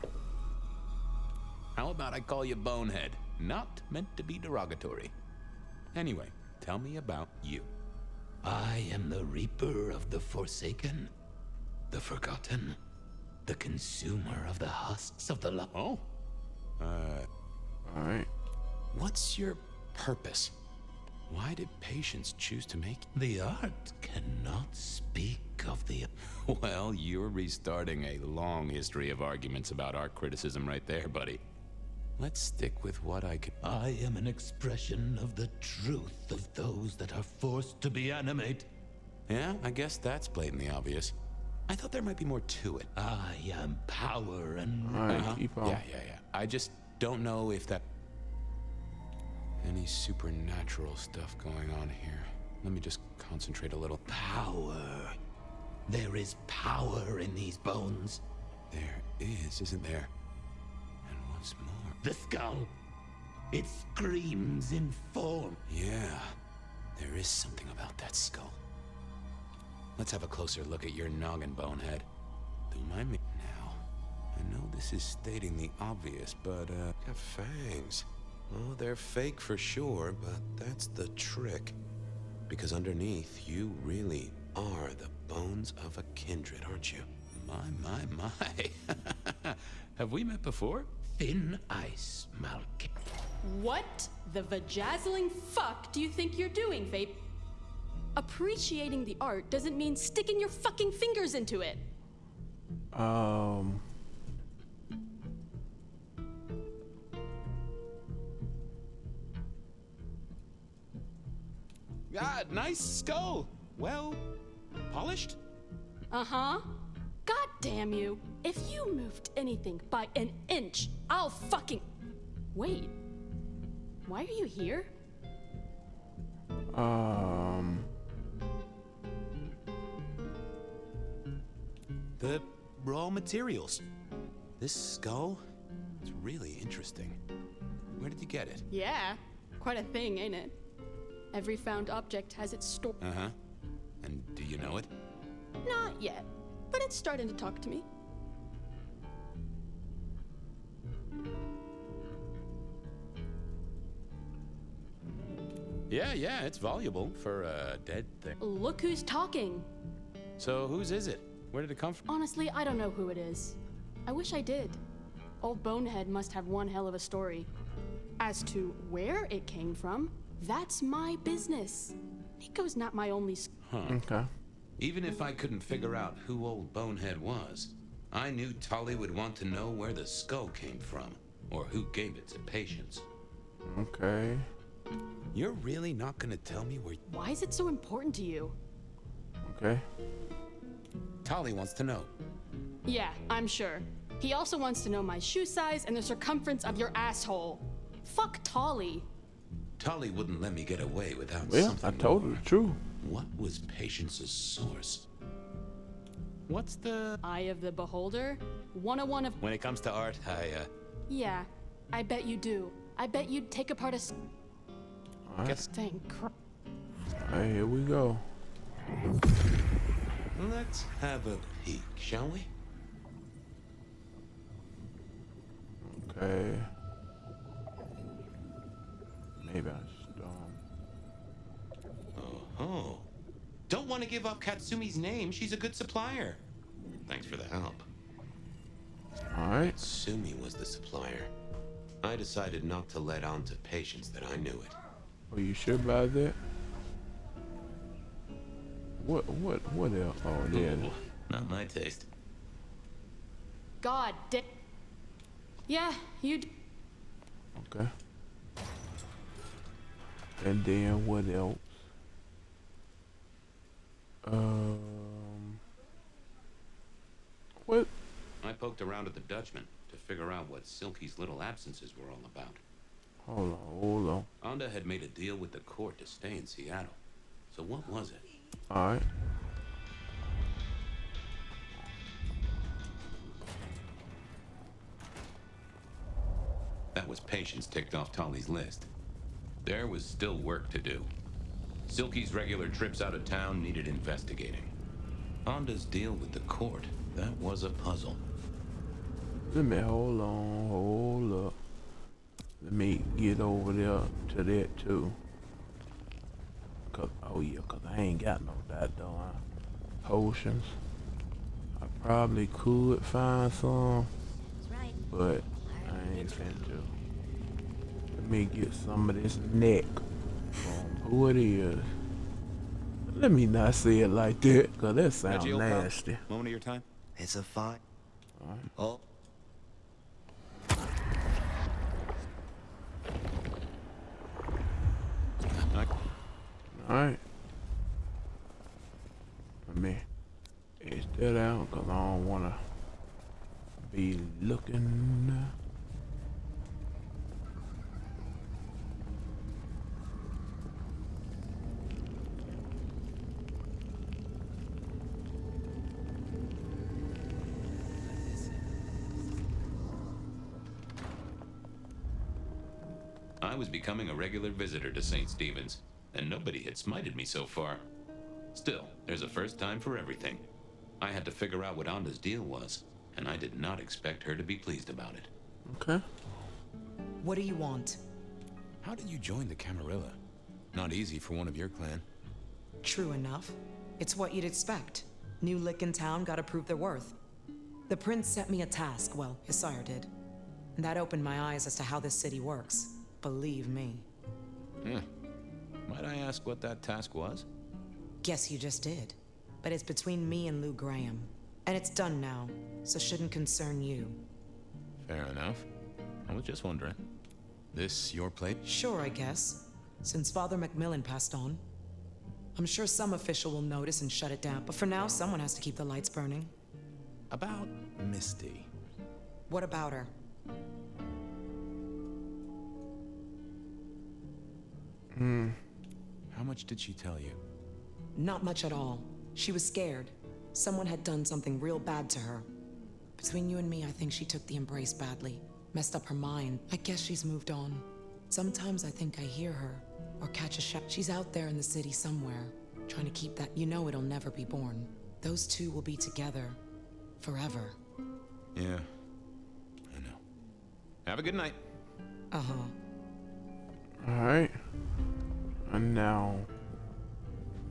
How about I call you Bonehead? Not meant to be derogatory. Anyway, tell me about you. I am the Reaper of the Forsaken, the Forgotten, the consumer of the husks of the Alright. What's your purpose? Why did Patience choose to make... The art cannot speak of the... Well, you're restarting a long history of arguments about art criticism right there, buddy. Let's stick with what I can... I am an expression of the truth of those that are forced to be animate. Yeah, I guess that's blatantly obvious. I thought there might be more to it. I am power and... Alright, keep on. Yeah. I just don't know if that... Any supernatural stuff going on here. Let me just concentrate a little. Power. There is power in these bones. There is, isn't there? And what's more? The skull. It screams in form. Yeah, there is something about that skull. Let's have a closer look at your noggin, Bonehead. Don't mind me now. I know this is stating the obvious, but, got fangs. Oh, they're fake for sure, but that's the trick. Because underneath, you really are the bones of a kindred, aren't you? My. Have we met before? Thin ice, Malk. What the vajazzling fuck do you think you're doing, Vape? Appreciating the art doesn't mean sticking your fucking fingers into it. God, nice skull. Well, polished? Uh-huh. God damn you. If you moved anything by an inch, I'll fucking... Wait. Why are you here? The raw materials. This skull, It's really interesting. Where did you get it? Yeah, quite a thing, ain't it? Every found object has its story. Uh-huh. And do you know it? Not yet, but it's starting to talk to me. Yeah, it's valuable for a dead thing. Look who's talking. So whose is it? Where did it come from? Honestly, I don't know who it is. I wish I did. Old Bonehead must have one hell of a story. As to where it came from, that's my business. Nico's not my only... Okay. Even if I couldn't figure out who Old Bonehead was, I knew Tully would want to know where the skull came from, or who gave it to Patience. Okay. You're really not gonna tell me where... Why is it so important to you? Okay. Tully wants to know. Yeah, I'm sure. He also wants to know my shoe size and the circumference of your asshole. Fuck Tolly. Tully wouldn't let me get away without Well, something I told her more. the truth. What was Patience's source? What's the... Eye of the Beholder? 101 of... When it comes to art, Yeah, I bet you do. I bet you'd take apart a... Alright. Thank Christ. Alright, here we go. Let's have a peek, shall we? Okay. Maybe I just Oh. Don't want to give up Katsumi's name. She's a good supplier. Thanks for the help. Alright. Katsumi was the supplier. I decided not to let on to Patience that I knew it. Are you sure about that? What else? Oh, yeah. Ooh, not my taste. God damn. Yeah, you... Okay. And then what else? What? I poked around at the Dutchman to figure out what Silky's little absences were all about. Hold on. Onda had made a deal with the court to stay in Seattle. So what was it? Alright. That was Patience ticked off Tolly's list. There was still work to do. Silky's regular trips out of town needed investigating. Onda's deal with the court, that was a puzzle. Let me hold up. Let me get over there to that too. Cause I ain't got no goddamn potions. I probably could find some, but I ain't finna to. Let me get some of this neck from who it is. Let me not say it like that, cause that sounds nasty. Moment of your time? It's a fight. Alright. Oh. Alright. Let me edge that out because I don't want to be looking. I was becoming a regular visitor to St. Stephen's, and nobody had smited me so far. Still, there's a first time for everything. I had to figure out what Onda's deal was, and I did not expect her to be pleased about it. Okay. What do you want? How did you join the Camarilla? Not easy for one of your clan. True enough. It's what you'd expect. New lick in town gotta prove their worth. The prince set me a task, well, his sire did. And that opened my eyes as to how this city works. Believe me. Might I ask what that task was? Guess you just did. But it's between me and Lou Graham. And it's done now, so shouldn't concern you. Fair enough. I was just wondering. This your plate? Sure, I guess. Since Father Macmillan passed on. I'm sure some official will notice and shut it down, but for now, someone has to keep the lights burning. About Misty. What about her? How much did she tell you? Not much at all. She was scared. Someone had done something real bad to her. Between you and me, I think she took the embrace badly. Messed up her mind. I guess she's moved on. Sometimes I think I hear her, or catch a shot. She's out there in the city somewhere, trying to keep that. You know it'll never be born. Those two will be together. Forever. Yeah. I know. Have a good night. Uh-huh. Alright. And now,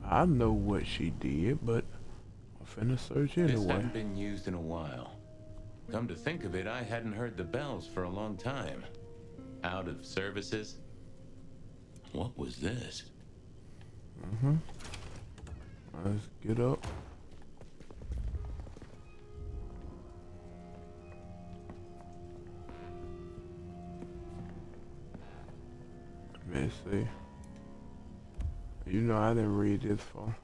I know what she did, but I'm finna search This anyway. hadn't been used in a while. Come to think of it, I hadn't heard the bells for a long time. Out of services? What was this? Let's get up. Let me see. You know, I didn't read this for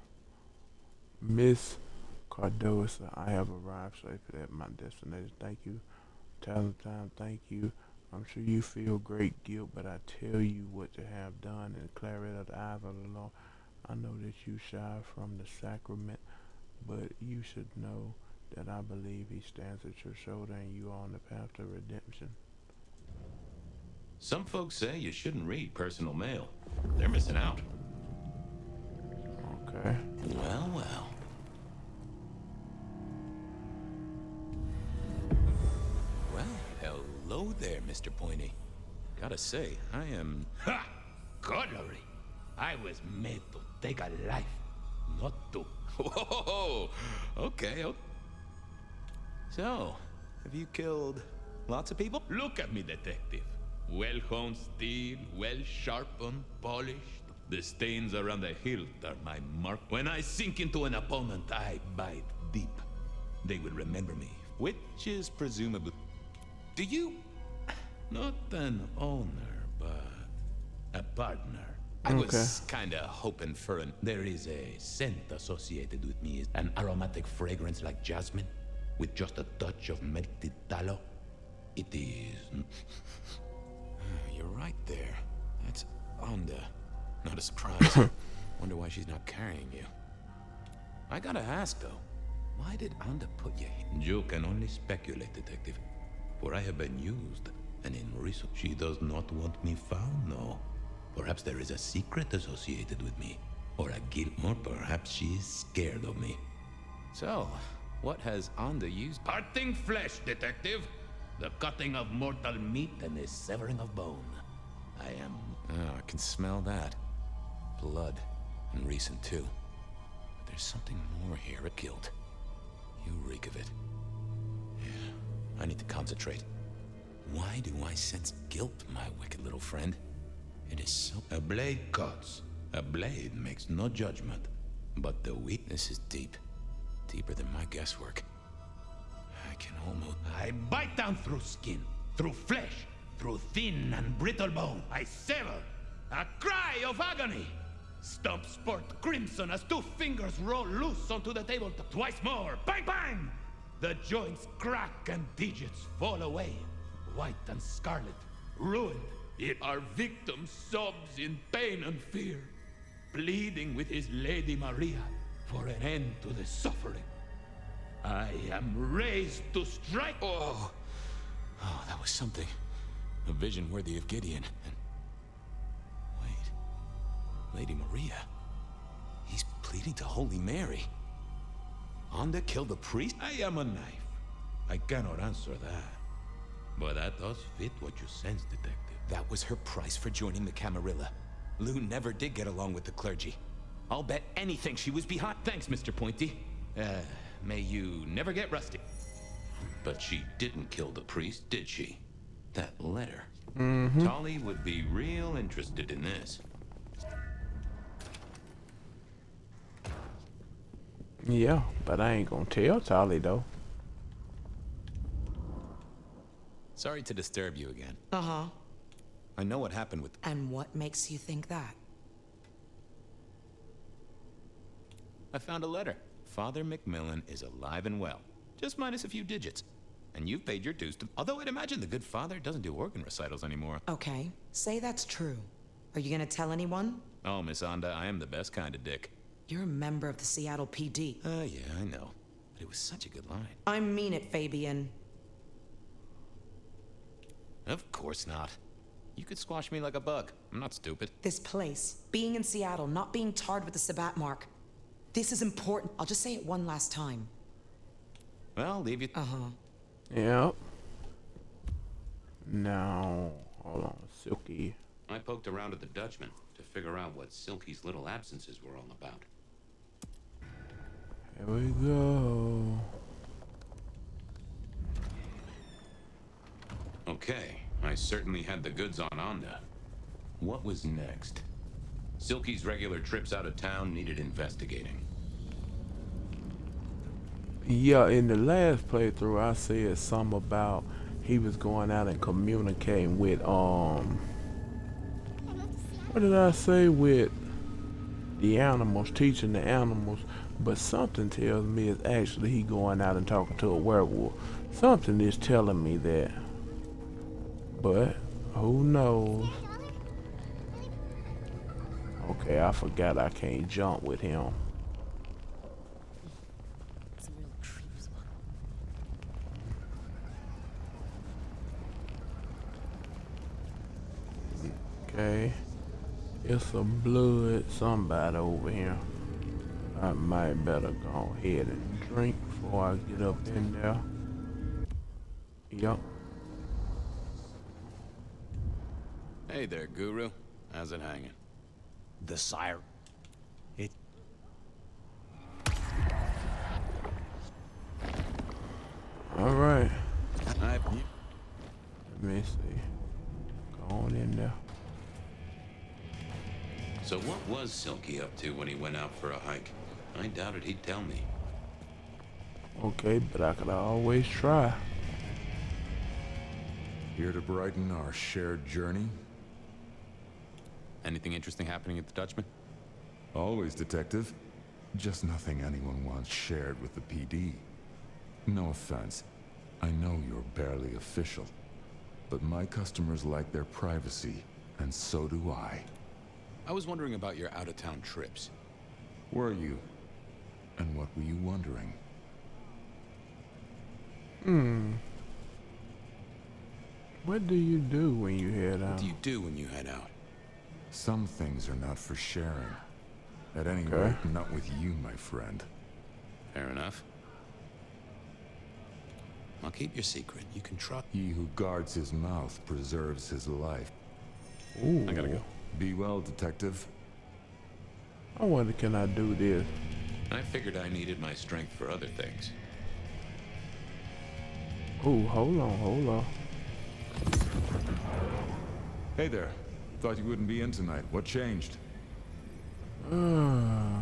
Miss Cardosa. I have arrived safely at my destination. Thank you. Talent time, thank you. I'm sure you feel great guilt, but I tell you what to have done in clarity of the eyes of the Lord. I know that you shy from the sacrament, but you should know that I believe he stands at your shoulder and you are on the path to redemption. Some folks say you shouldn't read personal mail. They're missing out. Okay. Well, well. Well, hello there, Mr. Pointy. Gotta say, I am... Ha! Cutlery! I was made to take a life, not to... Whoa! Okay. So, have you killed lots of people? Look at me, detective. Well-honed steel, well-sharpened, polished. The stains around the hilt are my mark. When I sink into an opponent, I bite deep. They will remember me. Which is presumably... Do you... Not an owner, but a partner. I was kinda hoping for an... There is a scent associated with me. An aromatic fragrance like jasmine, with just a touch of melted tallow. It is... You're right there. That's Onda. Not a surprise. Wonder why she's not carrying you. I gotta ask, though. Why did Onda put you here? You can only speculate, detective. For I have been used, and in reason, she does not want me found, no. Perhaps there is a secret associated with me. Or a guilt, or perhaps she is scared of me. So, what has Onda used? Parting flesh, detective. The cutting of mortal meat and the severing of bone. I am... Oh, I can smell that. Blood. And recent, too. But there's something more here. A guilt. You reek of it. Yeah, I need to concentrate. Why do I sense guilt, my wicked little friend? It is so... A blade cuts. A blade makes no judgment. But the weakness is deep. Deeper than my guesswork. I can almost... I bite down through skin, through flesh, through thin and brittle bone. I sever. A cry of agony. Stumps spurt crimson as 2 fingers roll loose onto the table. Twice more. Bang, bang! The joints crack and digits fall away. White and scarlet. Ruined. Yet our victim sobs in pain and fear. Pleading with his Lady Maria for an end to the suffering. I am raised to strike. Oh, that was something. A vision worthy of Gideon. And... Wait. Lady Maria. He's pleading to Holy Mary. Onda killed the priest? I am a knife. I cannot answer that. But that does fit what you sense, detective. That was her price for joining the Camarilla. Lou never did get along with the clergy. I'll bet anything she was behind. Thanks, Mr. Pointy. May you never get rusty. But she didn't kill the priest, did she? That letter. Tolly would be real interested in this. Yeah, but I ain't gonna tell Tolly, though. Sorry to disturb you again. Uh-huh. I know what happened with... And what makes you think that? I found a letter. Father McMillan is alive and well. Just minus a few digits. And you've paid your dues to... Although I'd imagine the good father doesn't do organ recitals anymore. Okay, say that's true. Are you gonna tell anyone? Oh, Miss Onda, I am the best kind of dick. You're a member of the Seattle PD. Yeah, I know. But it was such a good line. I mean it, Fabian. Of course not. You could squash me like a bug. I'm not stupid. This place, being in Seattle, not being tarred with the Sabbat mark. This is important. I'll just say it one last time. Well, leave you. Yep. Now, hold on, Silky. I poked around at the Dutchman to figure out what Silky's little absences were all about. Here we go. Okay, I certainly had the goods on Onda. What was next? Silky's regular trips out of town needed investigating. Yeah, in the last playthrough, I said something about he was going out and communicating with, what did I say? With the animals, teaching the animals, but something tells me it's actually he going out and talking to a werewolf. Something is telling me that, but who knows? Okay, I forgot I can't jump with him. Okay, it's a blood somebody over here. I might better go ahead and drink before I get up in there. Yup. Hey there, Guru. How's it hanging? The sire. It. All right. Let me see. Go on in there. So what was Silky up to when he went out for a hike? I doubted he'd tell me. Okay, but I could always try. Here to brighten our shared journey? Anything interesting happening at the Dutchman? Always, Detective. Just nothing anyone wants shared with the PD. No offense. I know you're barely official. But my customers like their privacy, and so do I. I was wondering about your out-of-town trips. Were you? And what were you wondering? What do you do when you head out? What do you do when you head out? Some things are not for sharing. At any Okay. rate, not with you, my friend. Fair enough. I'll keep your secret. You can trust. He who guards his mouth preserves his life. Ooh. I gotta go. Be well, Detective. I wonder, can I do this? I figured I needed my strength for other things. Ooh, hold on. Hey there. Thought you wouldn't be in tonight. What changed? I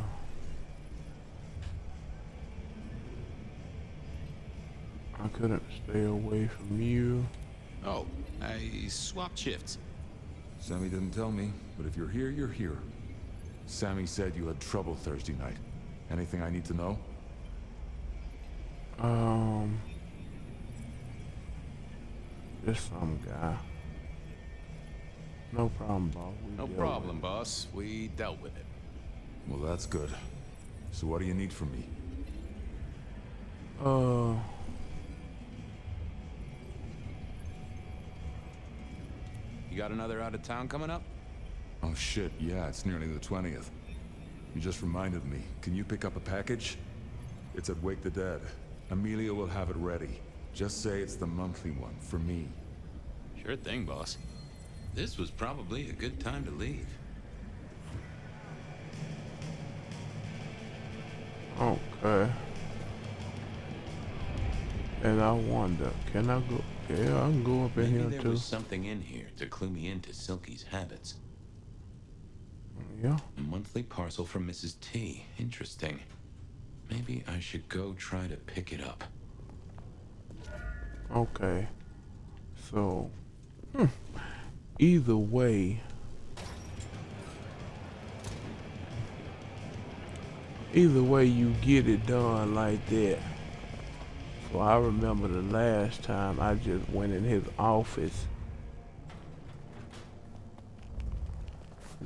couldn't stay away from you. Oh, I swapped shifts. Sammy didn't tell me, but if you're here, you're here. Sammy said you had trouble Thursday night. Anything I need to know? Just some guy. No problem, boss. No problem, boss. We dealt with it. Well, that's good. So what do you need from me? You got another out of town coming up? Oh shit, yeah, it's nearly the 20th. You just reminded me. Can you pick up a package? It's at Wake the Dead. Amelia will have it ready. Just say it's the monthly one, for me. Sure thing, boss. This was probably a good time to leave. Okay. And I wonder, can I go? Yeah, I can go up in Maybe here there too. was something in here to clue me into Silky's habits. Yeah. A monthly parcel from Mrs. T. Interesting. Maybe I should go try to pick it up. Okay. So, either way, you get it done like that. So I remember the last time I just went in his office.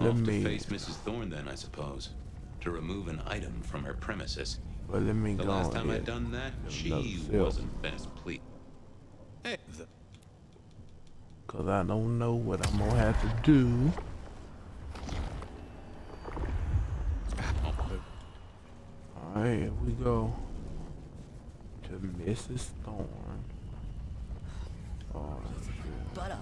Off to face Mrs. Thorne then, I suppose. To remove an item from her premises. But let me The go last time ahead. I'd done that, she Another sip. wasn't best pleased. Hey, Cause I don't know what I'm gonna have to do. Alright, here we go. To Mrs. Thorne. Oh, shit. Butt off.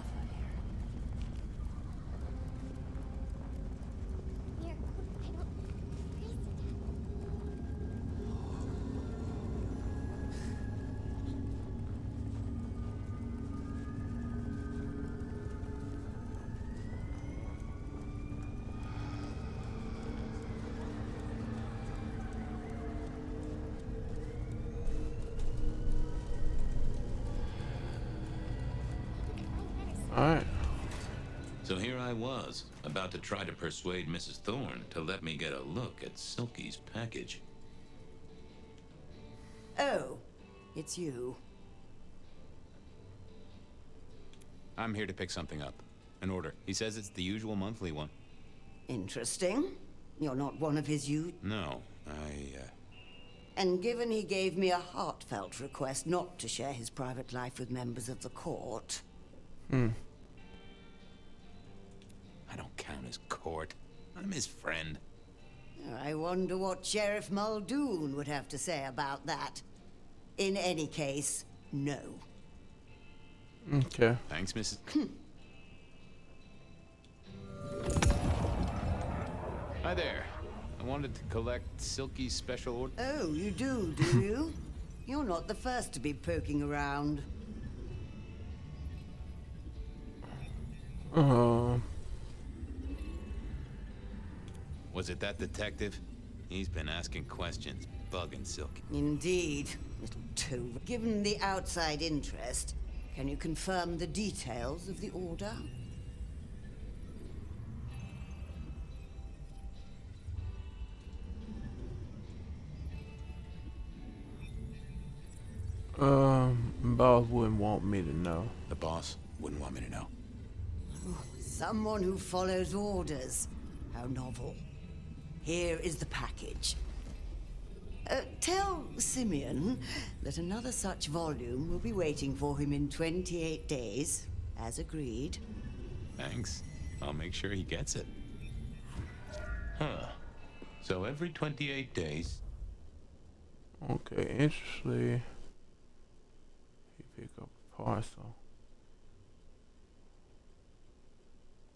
Alright. So here I was, about to try to persuade Mrs. Thorne to let me get a look at Silky's package. Oh, it's you. I'm here to pick something up. An order. He says it's the usual monthly one. Interesting. You're not one of his No, And given he gave me a heartfelt request not to share his private life with members of the court. I don't count as court. I'm his friend. I wonder what Sheriff Muldoon would have to say about that. In any case, no. Okay. Thanks, Mrs. Hi there. I wanted to collect Silky's special order. Oh, you do you? You're not the first to be poking around. Was it that detective? He's been asking questions, bugging Silky. Indeed, little toad. Given the outside interest, can you confirm the details of the order? Boss wouldn't want me to know. The boss wouldn't want me to know. Someone who follows orders. How novel. Here is the package. Tell Simeon that another such volume will be waiting for him in 28 days, as agreed. Thanks. I'll make sure he gets it. Huh. So every 28 days... Okay, interestingly, he picked up a parcel.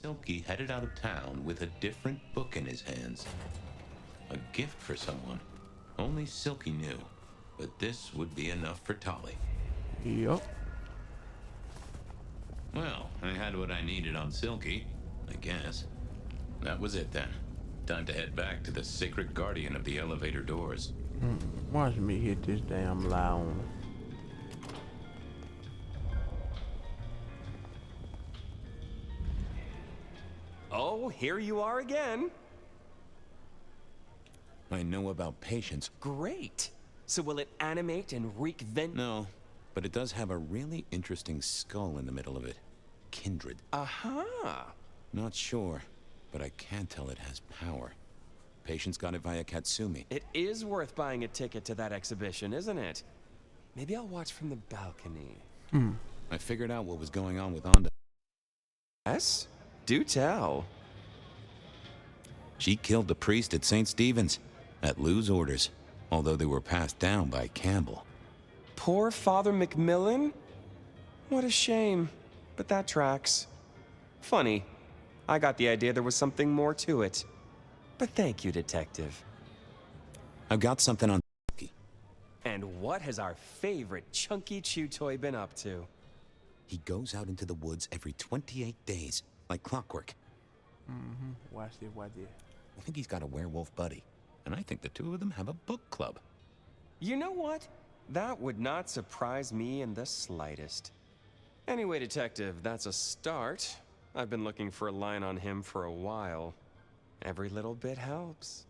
Silky headed out of town with a different book in his hands. A gift for someone. Only Silky knew. But this would be enough for Tolly. Yup. Well, I had what I needed on Silky, I guess. That was it then. Time to head back to the sacred guardian of the elevator doors. Watch me hit this damn lounge. Oh, here you are again. I know about patience. Great. So will it animate and wreak No, but it does have a really interesting skull in the middle of it. Kindred. Aha! Not sure, but I can tell it has power. Patience got it via Katsumi. It is worth buying a ticket to that exhibition, isn't it? Maybe I'll watch from the balcony. I figured out what was going on with Onda. Yes? Do tell. She killed the priest at St. Stephen's, at Lou's orders, although they were passed down by Campbell. Poor Father Macmillan? What a shame, but that tracks. Funny, I got the idea there was something more to it. But thank you, Detective. I've got something on. And what has our favorite chunky chew toy been up to? He goes out into the woods every 28 days, like clockwork. Watch this. I think he's got a werewolf buddy, and I think the two of them have a book club. You know what? That would not surprise me in the slightest. Anyway, Detective, that's a start. I've been looking for a line on him for a while. Every little bit helps.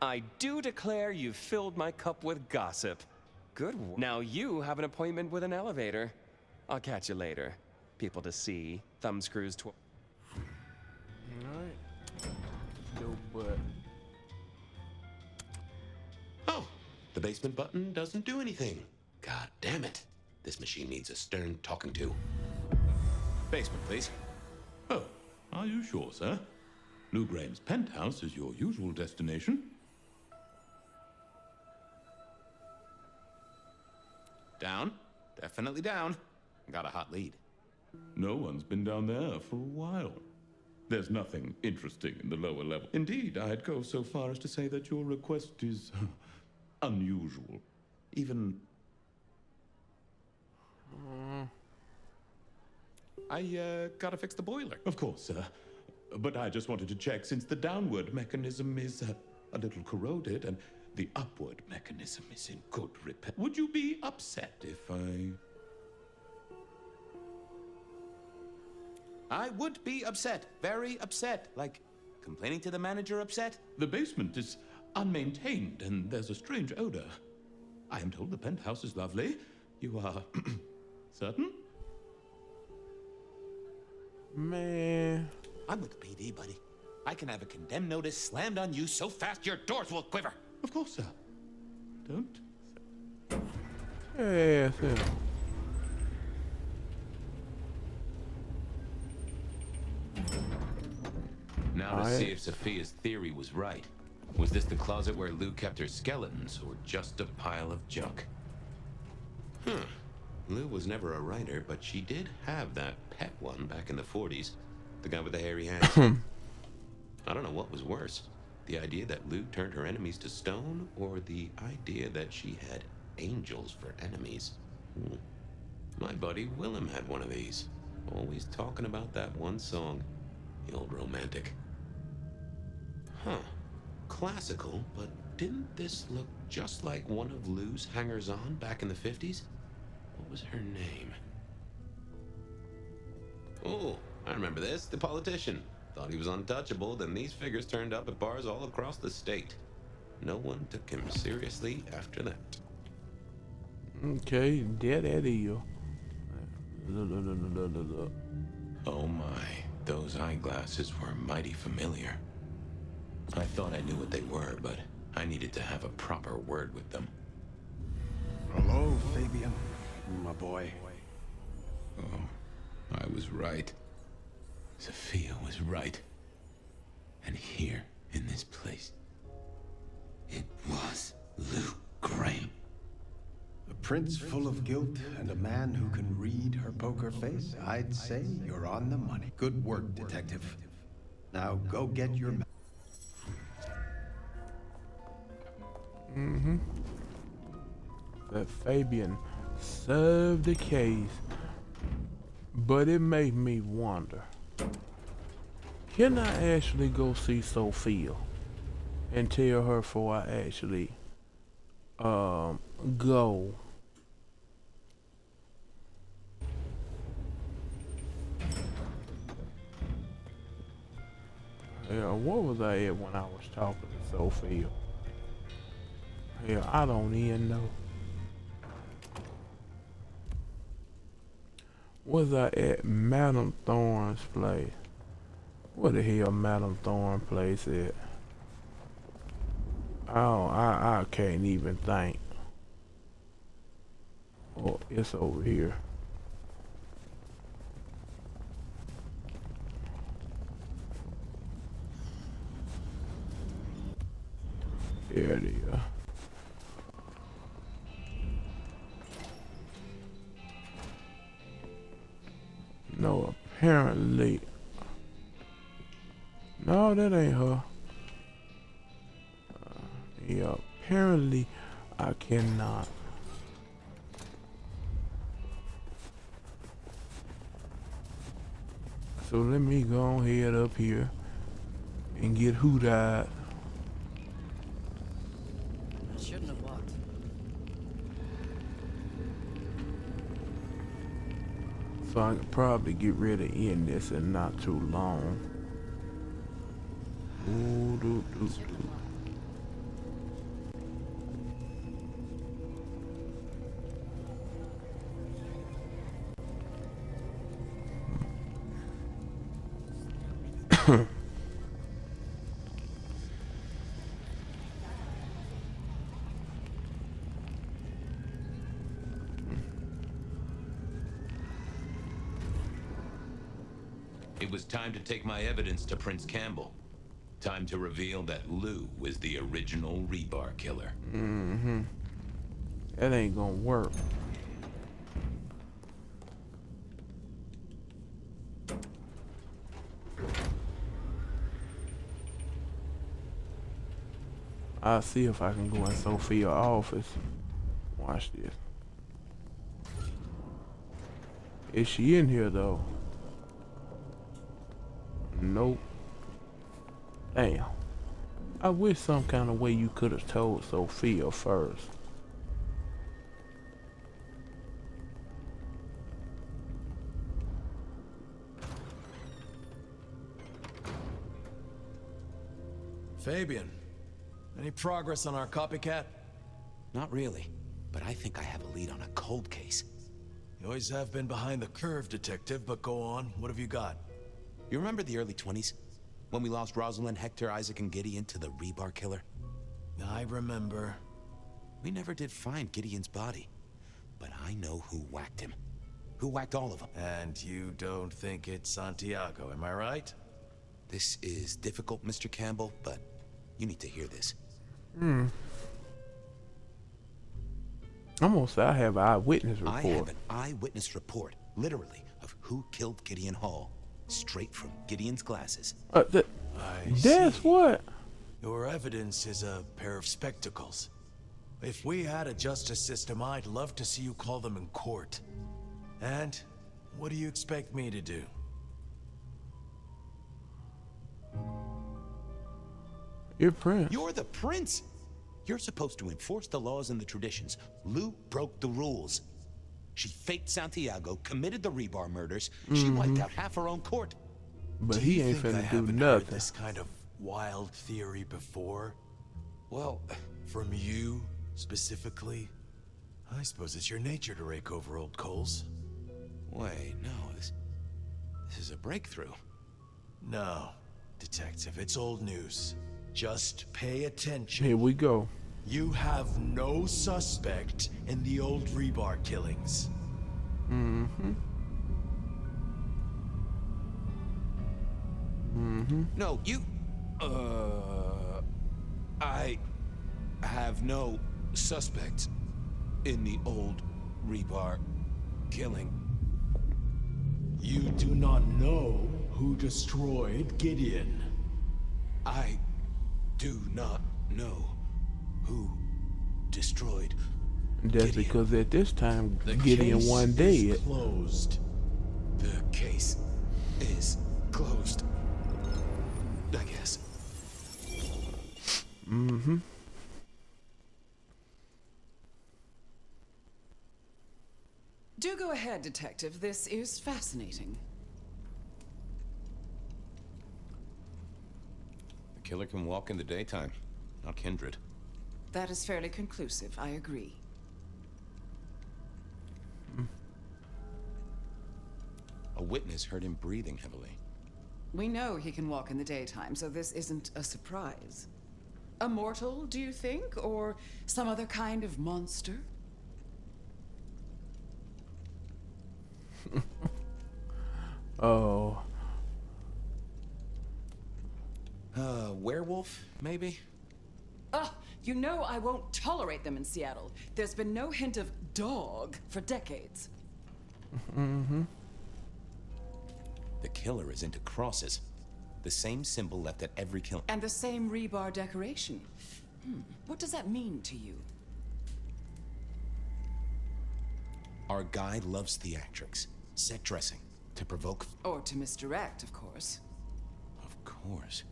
I do declare you've filled my cup with gossip. Good. Now you have an appointment with an elevator. I'll catch you later. People to see. Thumbscrews. Alright. Yo, butt. Oh, the basement button doesn't do anything. God damn it. This machine needs a stern talking to. Basement, please. Oh, are you sure, sir? Lou Graham's penthouse is your usual destination. Down. Definitely down. Got a hot lead. No one's been down there for a while. There's nothing interesting in the lower level. Indeed, I'd go so far as to say that your request is unusual. Even... I gotta fix the boiler. Of course, sir. But I just wanted to check, since the downward mechanism is a little corroded and the upward mechanism is in good repair. Would you be upset if I would be upset. Very upset. Like, complaining to the manager upset? The basement is unmaintained and there's a strange odor. I am told the penthouse is lovely. You are certain? Man. I'm with the PD, buddy. I can have a condemned notice slammed on you so fast your doors will quiver. Of course, sir. Don't. Yes, yeah. Now to see if Sophia's theory was right. Was this the closet where Lou kept her skeletons, or just a pile of junk? Lou was never a writer, but she did have that pet one back in the 40s. The guy with the hairy hands. I don't know what was worse. The idea that Lou turned her enemies to stone, or the idea that she had angels for enemies. My buddy Willem had one of these. Always talking about that one song. The old romantic. Classical, but didn't this look just like one of Lou's hangers-on back in the 50s? What was her name? Oh, I remember this. The politician. Thought he was untouchable, then these figures turned up at bars all across the state. No one took him seriously after that. Okay, dead at you. Oh my, those eyeglasses were mighty familiar. I thought I knew what they were, but I needed to have a proper word with them. Hello, Fabian, my boy. Oh, I was right. Sophia was right. And here, in this place, it was Lou Graham. A prince full of guilt and a man who can read her poker face. I'd say you're on the money. Good work, detective. Now go get your... That Fabian solved the case, but it made me wonder. Can I actually go see Sophia and tell her before I actually go? Yeah, what was I at when I was talking to Sophia? Yeah, I don't even know. Was I at Madame Thorne's place? Where the hell Madame Thorne place at? Oh, I can't even think. Oh, it's over here. There it is. No, apparently. No, that ain't her. Yeah, apparently I cannot. So let me go ahead up here and get hoot-eyed. I shouldn't have walked. So I could probably get ready to end this in not too long. Ooh, doo, doo, doo. It was time to take my evidence to Prince Campbell. Time to reveal that Lou was the original rebar killer. Mm-hmm. That ain't gonna work. I'll see if I can go in Sophia's office. Watch this. Is she in here though? Nope. Damn. I wish some kind of way you could have told Sophia first. Fabian, any progress on our copycat? Not really, but I think I have a lead on a cold case. You always have been behind the curve, Detective, but go on. What have you got? You remember the early 20s? When we lost Rosalind, Hector, Isaac, and Gideon to the rebar killer? I remember. We never did find Gideon's body, but I know who whacked him. Who whacked all of them. And you don't think it's Santiago, am I right? This is difficult, Mr. Campbell, but you need to hear this. I'm gonna say I have an eyewitness report. I have an eyewitness report, literally, of who killed Gideon Hall. Straight from Gideon's glasses. That's what? Your evidence is a pair of spectacles. If we had a justice system, I'd love to see you call them in court. And what do you expect me to do? You're Prince. You're the prince. You're supposed to enforce the laws and the traditions. Lou broke the rules. She faked Santiago, committed the rebar murders. She wiped out half her own court. But Do he you ain't think I finna do haven't nothing. heard this kind of wild theory before? Well, from you specifically? I suppose it's your nature to rake over old coals. Wait, no, this is a breakthrough. No, Detective, it's old news. Just pay attention. Here we go. You have no suspect in the old rebar killings. No, you... I have no suspect in the old rebar killing. You do not know who destroyed Gideon. I do not know who destroyed That's Gideon. because at this time, The Gideon case one is dead. closed. The case is closed. I guess. Do go ahead, Detective. This is fascinating. The killer can walk in the daytime, not Kindred. That is fairly conclusive, I agree. A witness heard him breathing heavily. We know he can walk in the daytime, so this isn't a surprise. A mortal, do you think? Or some other kind of monster? Oh. Werewolf, maybe? Ah, you know I won't tolerate them in Seattle. There's been no hint of dog for decades. The killer is into crosses. The same symbol left at every kill. And the same rebar decoration. What does that mean to you? Our guy loves theatrics, set dressing, to provoke... Or to misdirect, of course. Of course.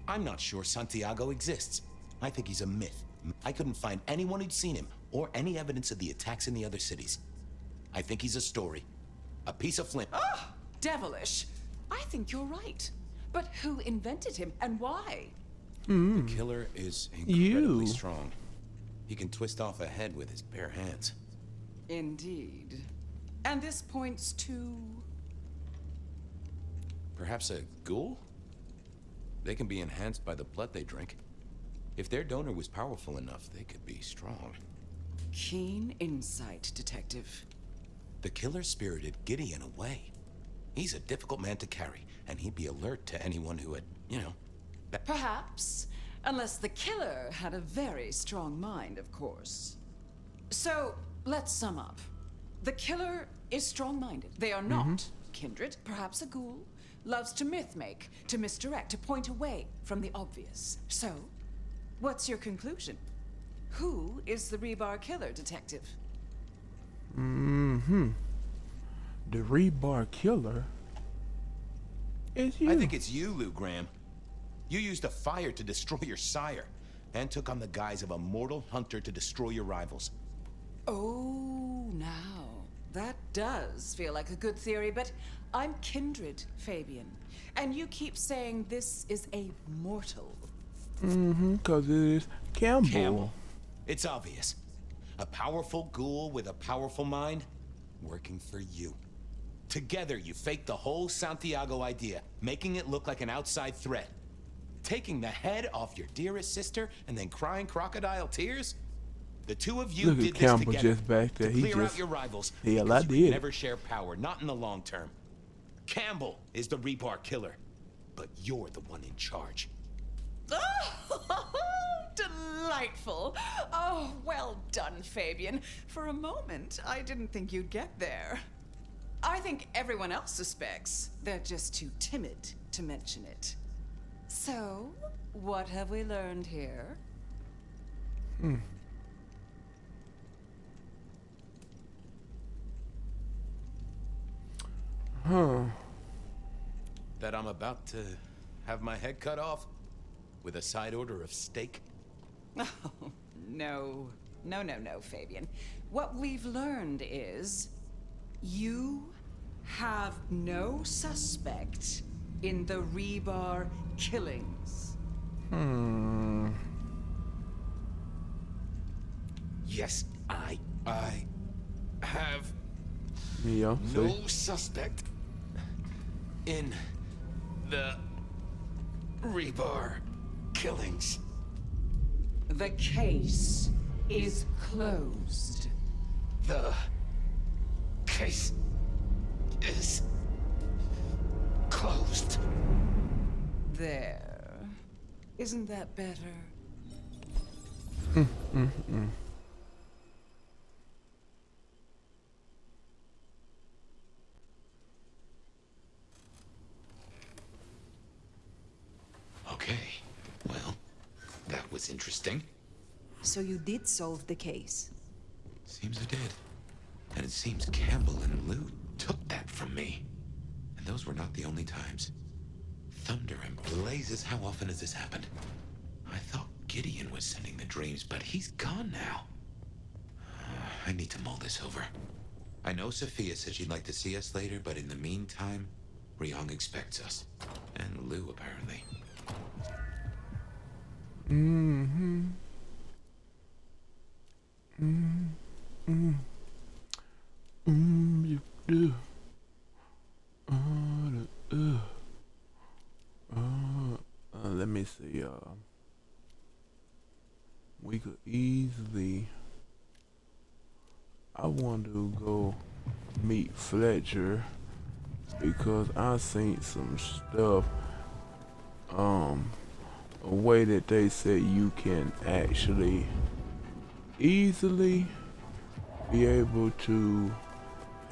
I'm not sure Santiago exists. I think he's a myth. I couldn't find anyone who'd seen him, or any evidence of the attacks in the other cities. I think he's a story. A piece of flint. Ah, devilish. I think you're right. But who invented him, and why? The killer is incredibly strong. He can twist off a head with his bare hands. Indeed. And this points to... Perhaps a ghoul? They can be enhanced by the blood they drink. If their donor was powerful enough, they could be strong. Keen insight, Detective. The killer spirited Gideon away. He's a difficult man to carry, and he'd be alert to anyone who had, you know... Perhaps. Unless the killer had a very strong mind, of course. So, let's sum up. The killer is strong-minded. They are not kindred, perhaps a ghoul. Loves to myth-make, to misdirect, to point away from the obvious. So, what's your conclusion? Who is the Rebar killer, Detective? The Rebar killer is you. I think it's you, Lou Graham. You used a fire to destroy your sire, and took on the guise of a mortal hunter to destroy your rivals. Oh, now. That does feel like a good theory, but I'm kindred, Fabian. And you keep saying this is a mortal. Because it is Campbell. Campbell. It's obvious. A powerful ghoul with a powerful mind, working for you. Together, you faked the whole Santiago idea, making it look like an outside threat. Taking the head off your dearest sister and then crying crocodile tears? The two of you Look did at this Campbell together just back there. to He clear just... out your rivals. Hell, I because you could did. never share power, not in the long term. Campbell is the Rebar killer, but you're the one in charge. Oh, delightful. Oh, well done, Fabian. For a moment, I didn't think you'd get there. I think everyone else suspects. They're just too timid to mention it. So, what have we learned here? That I'm about to have my head cut off with a side order of steak? Oh, no. No, Fabian. What we've learned is you have no suspect in the Rebar killings. Yes, I have Yeah, no suspect in the Rebar killings. The case is closed. The case is closed. There. Isn't that better? Okay, well, that was interesting. So you did solve the case. Seems I did. And it seems Campbell and Lou took that from me. And those were not the only times. Thunder and blazes, how often has this happened? I thought Gideon was sending the dreams, but he's gone now. I need to mull this over. I know Sophia said she'd like to see us later, but in the meantime, Ryong expects us. And Lou, apparently. You do. Let me see. We could easily. I want to go meet Fletcher because I seen some stuff. A way that they said you can actually easily be able to.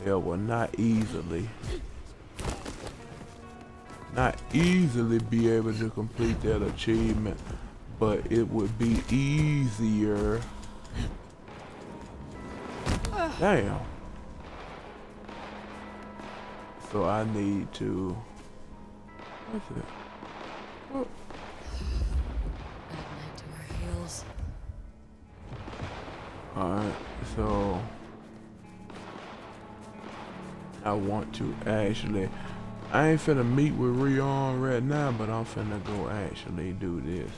Well, not easily. Not easily be able to complete that achievement, but it would be easier. Damn. So I need to. What's it? What? Bad night to our heels. Alright, so I want to actually. I ain't finna meet with Rion right now, but I'm finna go actually do this.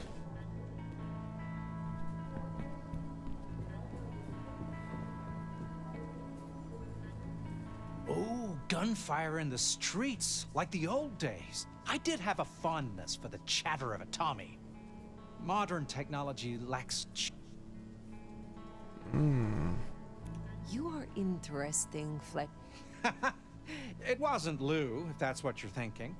Oh, gunfire in the streets, like the old days. I did have a fondness for the chatter of a Tommy. Modern technology lacks You are interesting flesh. It wasn't Lou, if that's what you're thinking.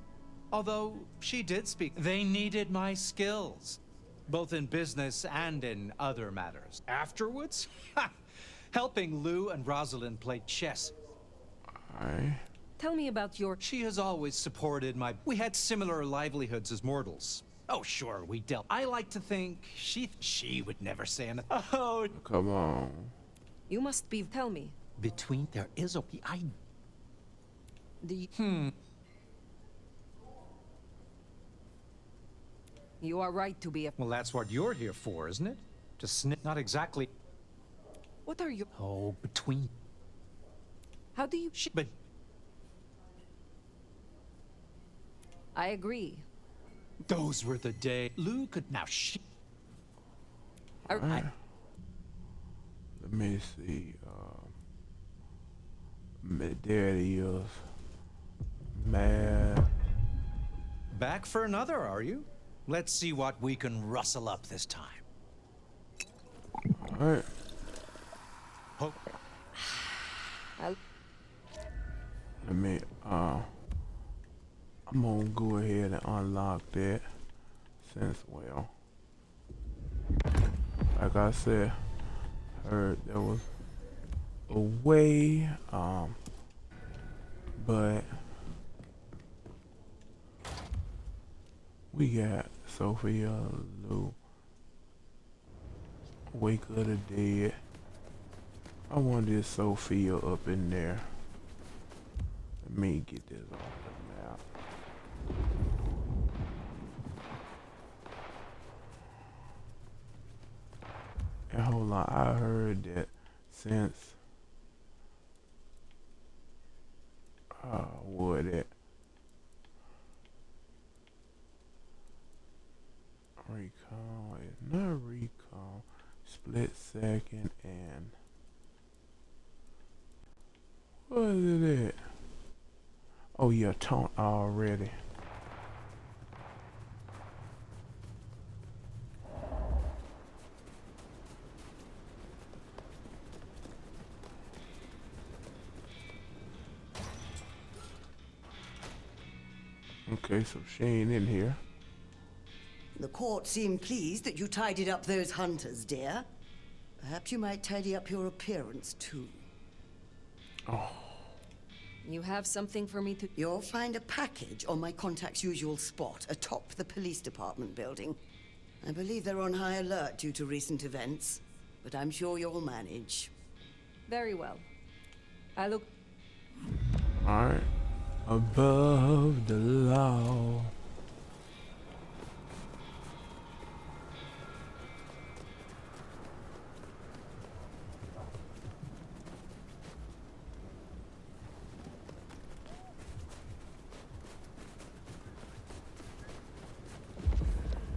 Although she did speak. They needed my skills, both in business and in other matters. Afterwards, helping Lou and Rosalind play chess. Tell me about your... She has always supported my... We had similar livelihoods as mortals. Oh, sure, we dealt. I like to think she would never say anything. Oh, come on. You must be... Tell me. Between there is a... You are right to be a... Well, that's what you're here for, isn't it? To snip... Not exactly... What are you... Oh, between... How do you... But... I agree. Those were the days. Lou could... Now, Let me see. There it is. Mad. Back for another, are you? Let's see what we can rustle up this time. Alright. Oh. Let me, I'm gonna go ahead and unlock that since, well, like I said, heard there was a way, but we got Sophia, Lou, Wake of the Dead. I want this Sophia up in there. Let me get this off the map. And hold on, I heard that since what it recall, it's not recall, split second, and what is it? Oh yeah, taunt already. Okay, so she ain't in here. The court seemed pleased that you tidied up those hunters, dear. Perhaps you might tidy up your appearance, too. Oh. You have something for me to... You'll find a package on my contact's usual spot, atop the police department building. I believe they're on high alert due to recent events, but I'm sure you'll manage. Very well. I look... Alright. Above the law.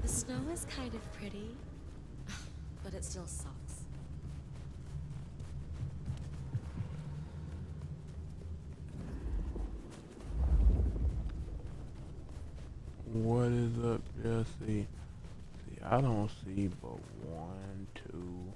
The snow is kind of pretty, but it still sucks. What is up there? See, I don't see but 1, 2.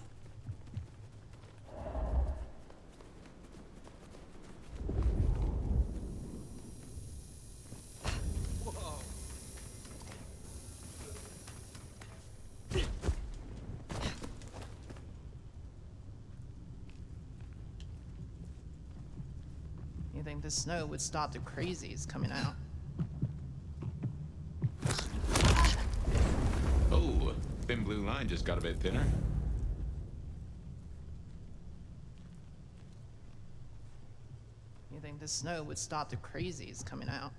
You think the snow would stop the crazies coming out? Oh, thin blue line just got a bit thinner. You think the snow would stop the crazies coming out?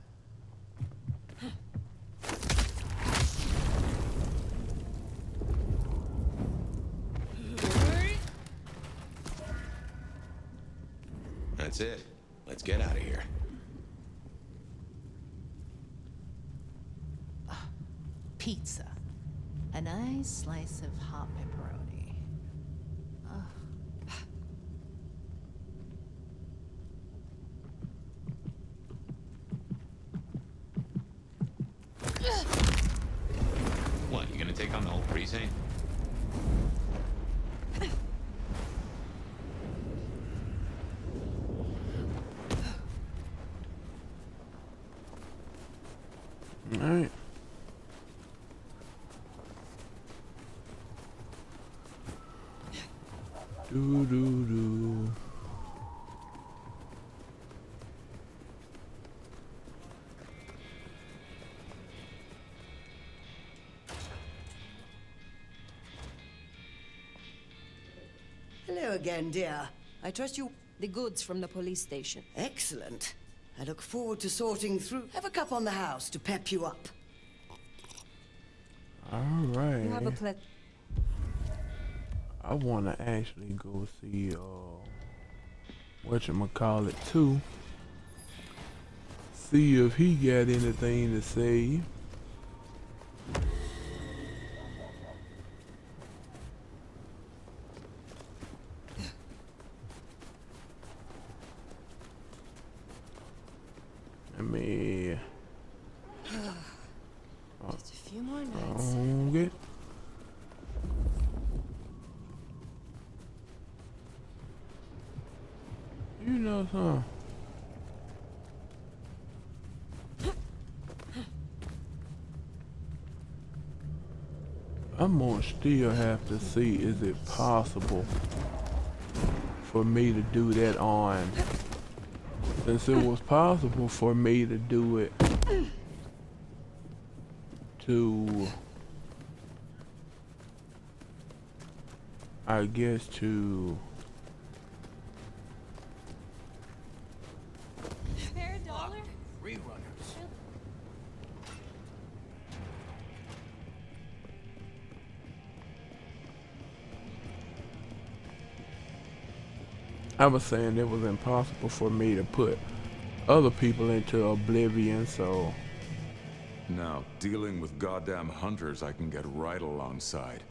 That's it. Let's get out of here. Pizza. A nice slice of hot pepperoni. What, you gonna take on the whole precinct? Do do do. Hello again, dear. I trust you... The goods from the police station. Excellent. I look forward to sorting through... Have a cup on the house to pep you up. Alright. You have a plet... I wanna actually go see whatchamacallit too. See if he got anything to say. Just a few more nights. Okay. You know something. I'm gonna still have to see, is it possible for me to do that on, since it was possible for me to do it to, I guess to, Fair dollar? Rerunners. I was saying it was impossible for me to put other people into oblivion, so. Now, dealing with goddamn hunters I can get right alongside.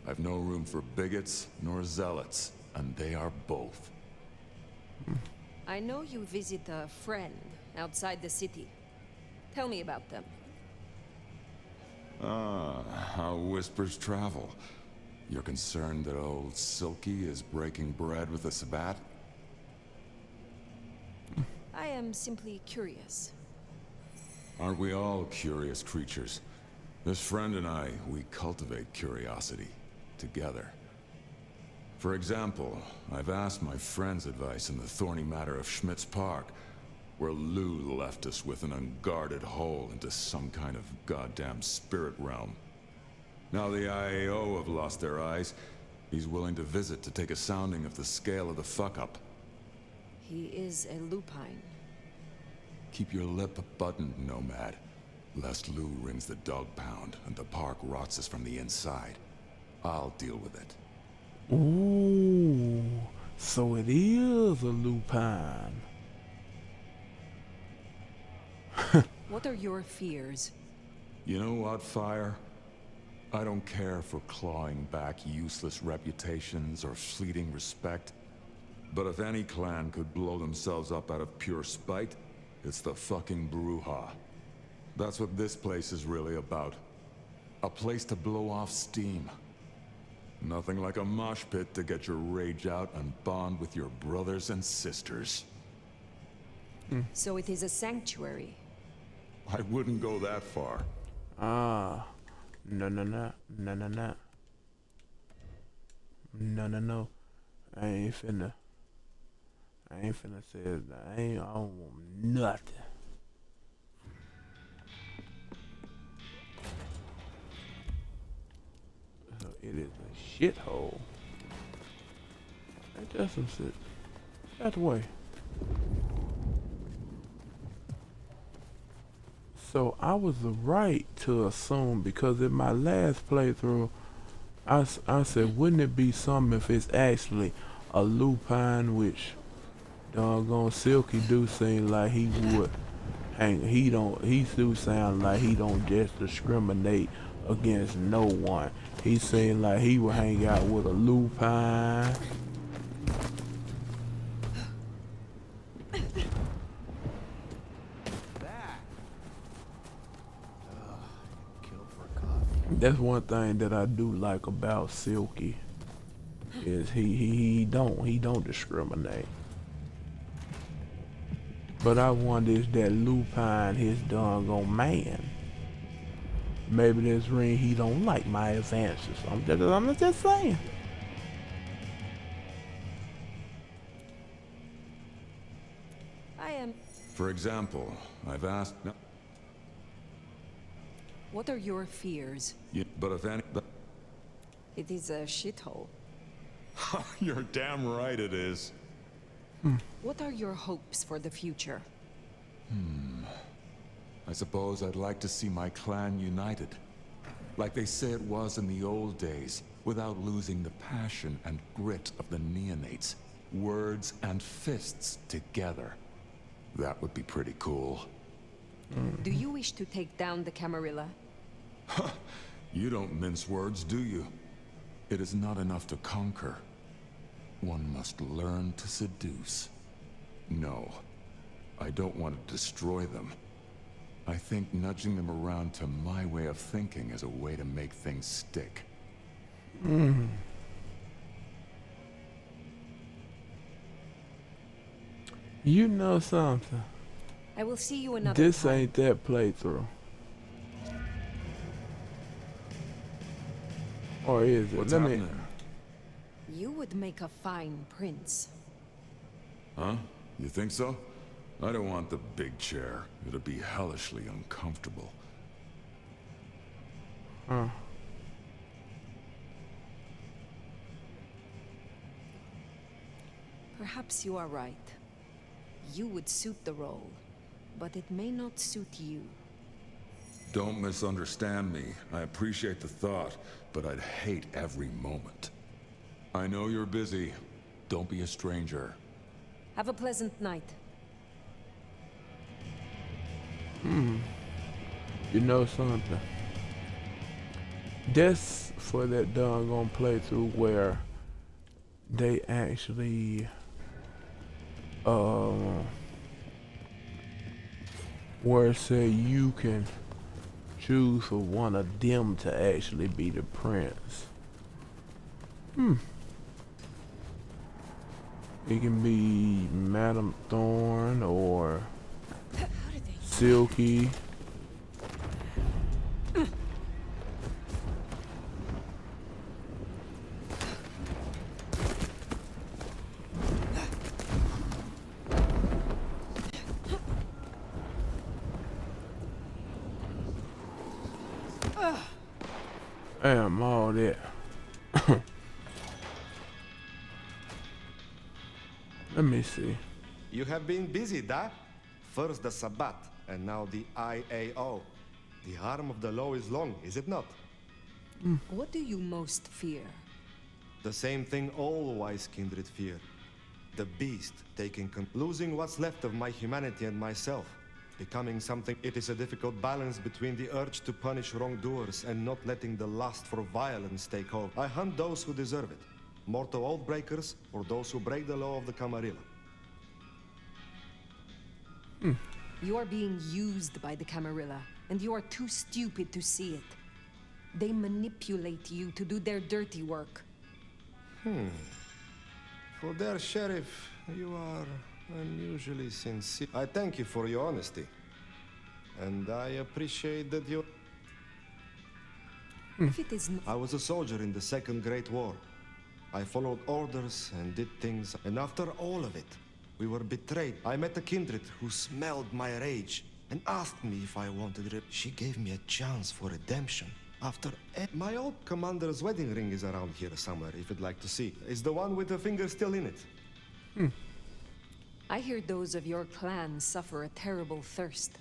I've no room for bigots nor zealots, and they are both. I know you visit a friend outside the city. Tell me about them. Ah, how whispers travel. You're concerned that old Silky is breaking bread with the Sabbat? I am simply curious. Aren't we all curious creatures? This friend and I, we cultivate curiosity together. For example, I've asked my friend's advice in the thorny matter of Schmidt's Park, where Lou left us with an unguarded hole into some kind of goddamn spirit realm. Now the IAO have lost their eyes. He's willing to visit to take a sounding of the scale of the fuck-up. He is a lupine. Keep your lip buttoned, Nomad, lest Lou rings the dog pound and the park rots us from the inside. I'll deal with it. Ooh, so it is a lupine. What are your fears? You know what, Fire? I don't care for clawing back useless reputations or fleeting respect. But if any clan could blow themselves up out of pure spite, it's the fucking Brujah. That's what this place is really about. A place to blow off steam. Nothing like a mosh pit to get your rage out and bond with your brothers and sisters. So it is a sanctuary. I wouldn't go that far. No. I ain't finna say that. I don't want nothing. So it is a shithole. Ain't that some shit? Out the way. So I was right to assume, because in my last playthrough, I said, wouldn't it be something if it's actually a lupine, which doggone Silky do seem like he would hang. He do sound like he don't just discriminate against no one. He seemed like he would hang out with a lupine. That's one thing that I do like about Silky, is he don't discriminate. But I wonder, is that lupine his doggone man? Maybe this ring he don't like my advances. I'm just saying. I am... For example, I've asked... No, What are your fears? but if any... It is a shithole. You're damn right it is. What are your hopes for the future? I suppose I'd like to see my clan united. Like they say it was in the old days, without losing the passion and grit of the neonates. Words and fists together. That would be pretty cool. Do you wish to take down the Camarilla? You don't mince words, do you? It is not enough to conquer. One must learn to seduce. No, I don't want to destroy them. I think nudging them around to my way of thinking is a way to make things stick. You know something? I will see you another This time. ain't that playthrough. Or is it? What's Let me. happening? You would make a fine prince. Huh? You think so? I don't want the big chair. It'll be hellishly uncomfortable. Huh. Perhaps you are right. You would suit the role, but it may not suit you. Don't misunderstand me. I appreciate the thought, but I'd hate every moment. I know you're busy. Don't be a stranger. Have a pleasant night. You know something? That's for that doggone playthrough where they actually where say you can choose for one of them to actually be the prince. It can be Madame Thorn or Silky. Damn, all that. Let me see. You have been busy, da? First the Sabbat, and now the IAO. The arm of the law is long, is it not? What do you most fear? The same thing all wise kindred fear. The beast taking losing what's left of my humanity and myself. Becoming something. It is a difficult balance between the urge to punish wrongdoers and not letting the lust for violence take hold. I hunt those who deserve it. Mortal oath breakers or those who break the law of the Camarilla. You are being used by the Camarilla, and you are too stupid to see it. They manipulate you to do their dirty work. For their sheriff, you are unusually sincere. I thank you for your honesty. And I appreciate that you... If it is I was a soldier in the Second Great War. I followed orders and did things, and after all of it, we were betrayed. I met a kindred who smelled my rage and asked me if I wanted it. She gave me a chance for redemption. After my old commander's wedding ring is around here somewhere, if you'd like to see. Is the one with the finger still in it? I hear those of your clan suffer a terrible thirst.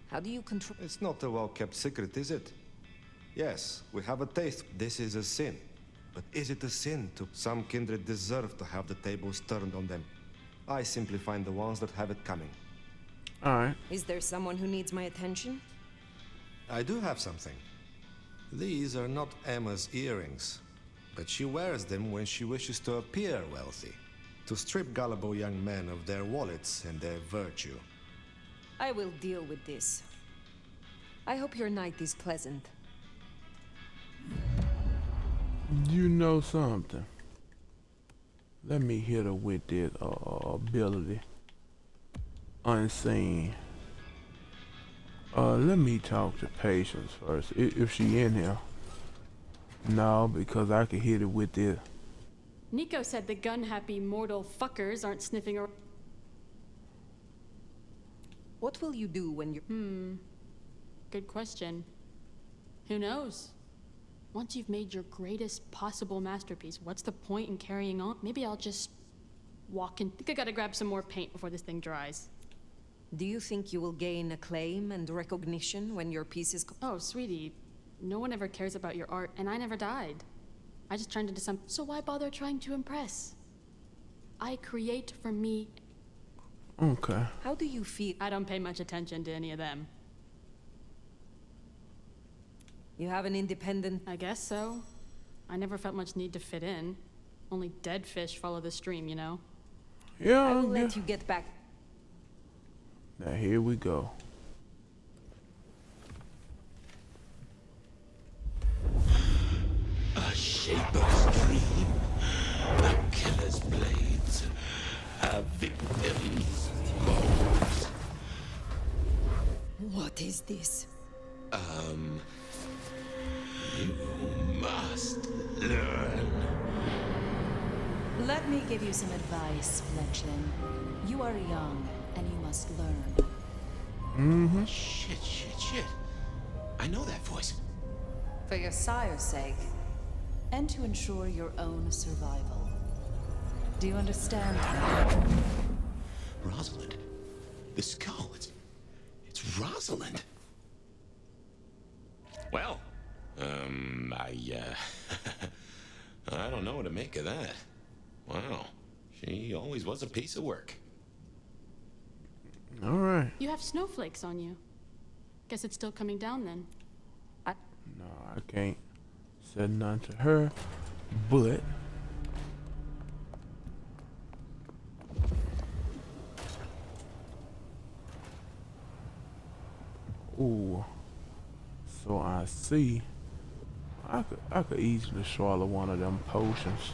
How do you control... It's not a well-kept secret, is it? Yes, we have a taste. This is a sin. But is it a sin to... Some kindred deserve to have the tables turned on them. I simply find the ones that have it coming. Alright. Is there someone who needs my attention? I do have something. These are not Emma's earrings, but she wears them when she wishes to appear wealthy, to strip gullible young men of their wallets and their virtue. I will deal with this. I hope your night is pleasant. You know something? Let me hit her with this ability. Unseen. Let me talk to Patience first. If she in here. No, because I can hit it with this. Nico said the gun-happy mortal fuckers aren't sniffing around. What will you do when you're... Good question. Who knows? Once you've made your greatest possible masterpiece, what's the point in carrying on? Maybe I'll just walk in. I think I gotta grab some more paint before this thing dries. Do you think you will gain acclaim and recognition when your piece is... Oh, sweetie, no one ever cares about your art, and I never died. I just turned into some... So why bother trying to impress? I create for me. Okay. How do you feel? I don't pay much attention to any of them. You have an independent... I guess so. I never felt much need to fit in. Only dead fish follow the stream, you know? Yeah, I will let you get back. Now here we go. A shaper's dream. The killer's blades. A victim's bones. What is this? You must learn. Let me give you some advice, Fletchling. You are young, and you must learn. Shit. I know that voice. For your sire's sake, and to ensure your own survival. Do you understand? Rosalind. The skull. It's Rosalind. Well, I don't know what to make of that. Wow. She always was a piece of work. All right. You have snowflakes on you. Guess it's still coming down then. No, I can't say none to her, but ooh. So I see. I could easily swallow one of them potions.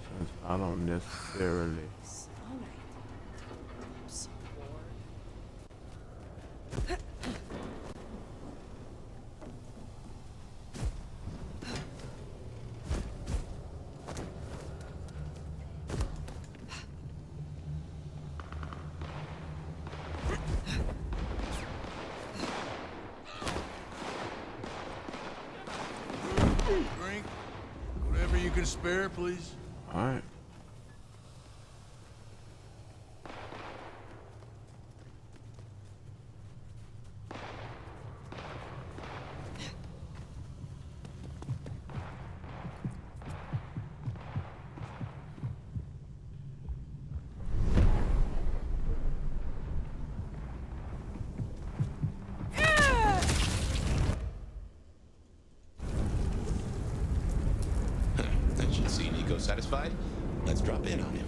Since I don't necessarily. Drink. Whatever you can spare, please. All right. That should see Nico satisfied. Let's drop in on him.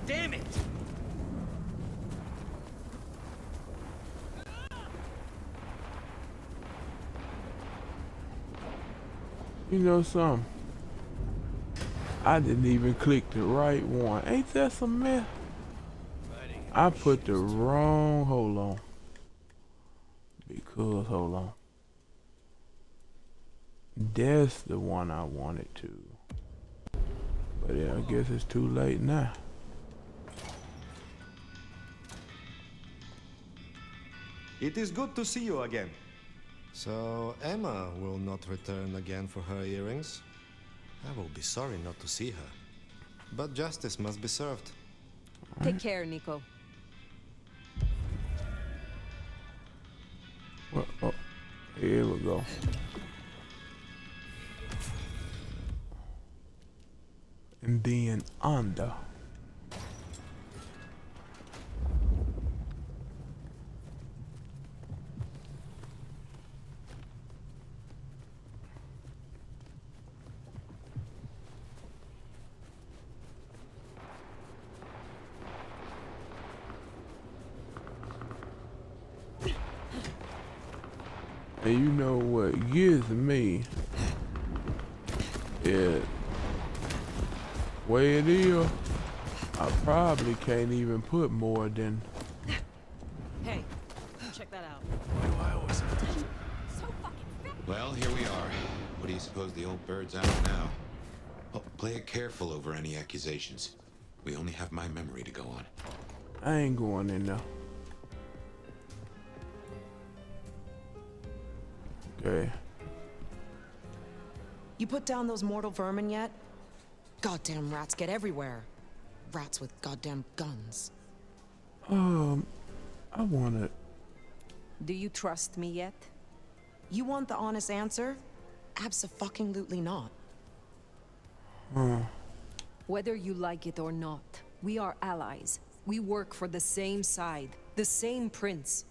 Damn it! You know something? I didn't even click the right one. Ain't that some mess? I put the wrong, hold on. Because, hold on. That's the one I wanted to. But yeah, I guess it's too late now. It is good to see you again. So, Emma will not return again for her earrings? I will be sorry not to see her. But justice must be served. Take care, Nico. Well, oh, here we go. And then under. And you know what gives me is way it is, I probably can't even put more than. Hey, check that out. Why do I always have to... Well, here we are. What do you suppose the old bird's out now? Oh, play it careful over any accusations. We only have my memory to go on. I ain't going in there. Okay. You put down those mortal vermin yet? Goddamn rats get everywhere. Rats with goddamn guns. I want it. Do you trust me yet? You want the honest answer? Abso-fucking-lutely not. Whether you like it or not, we are allies. We work for the same side, the same prince.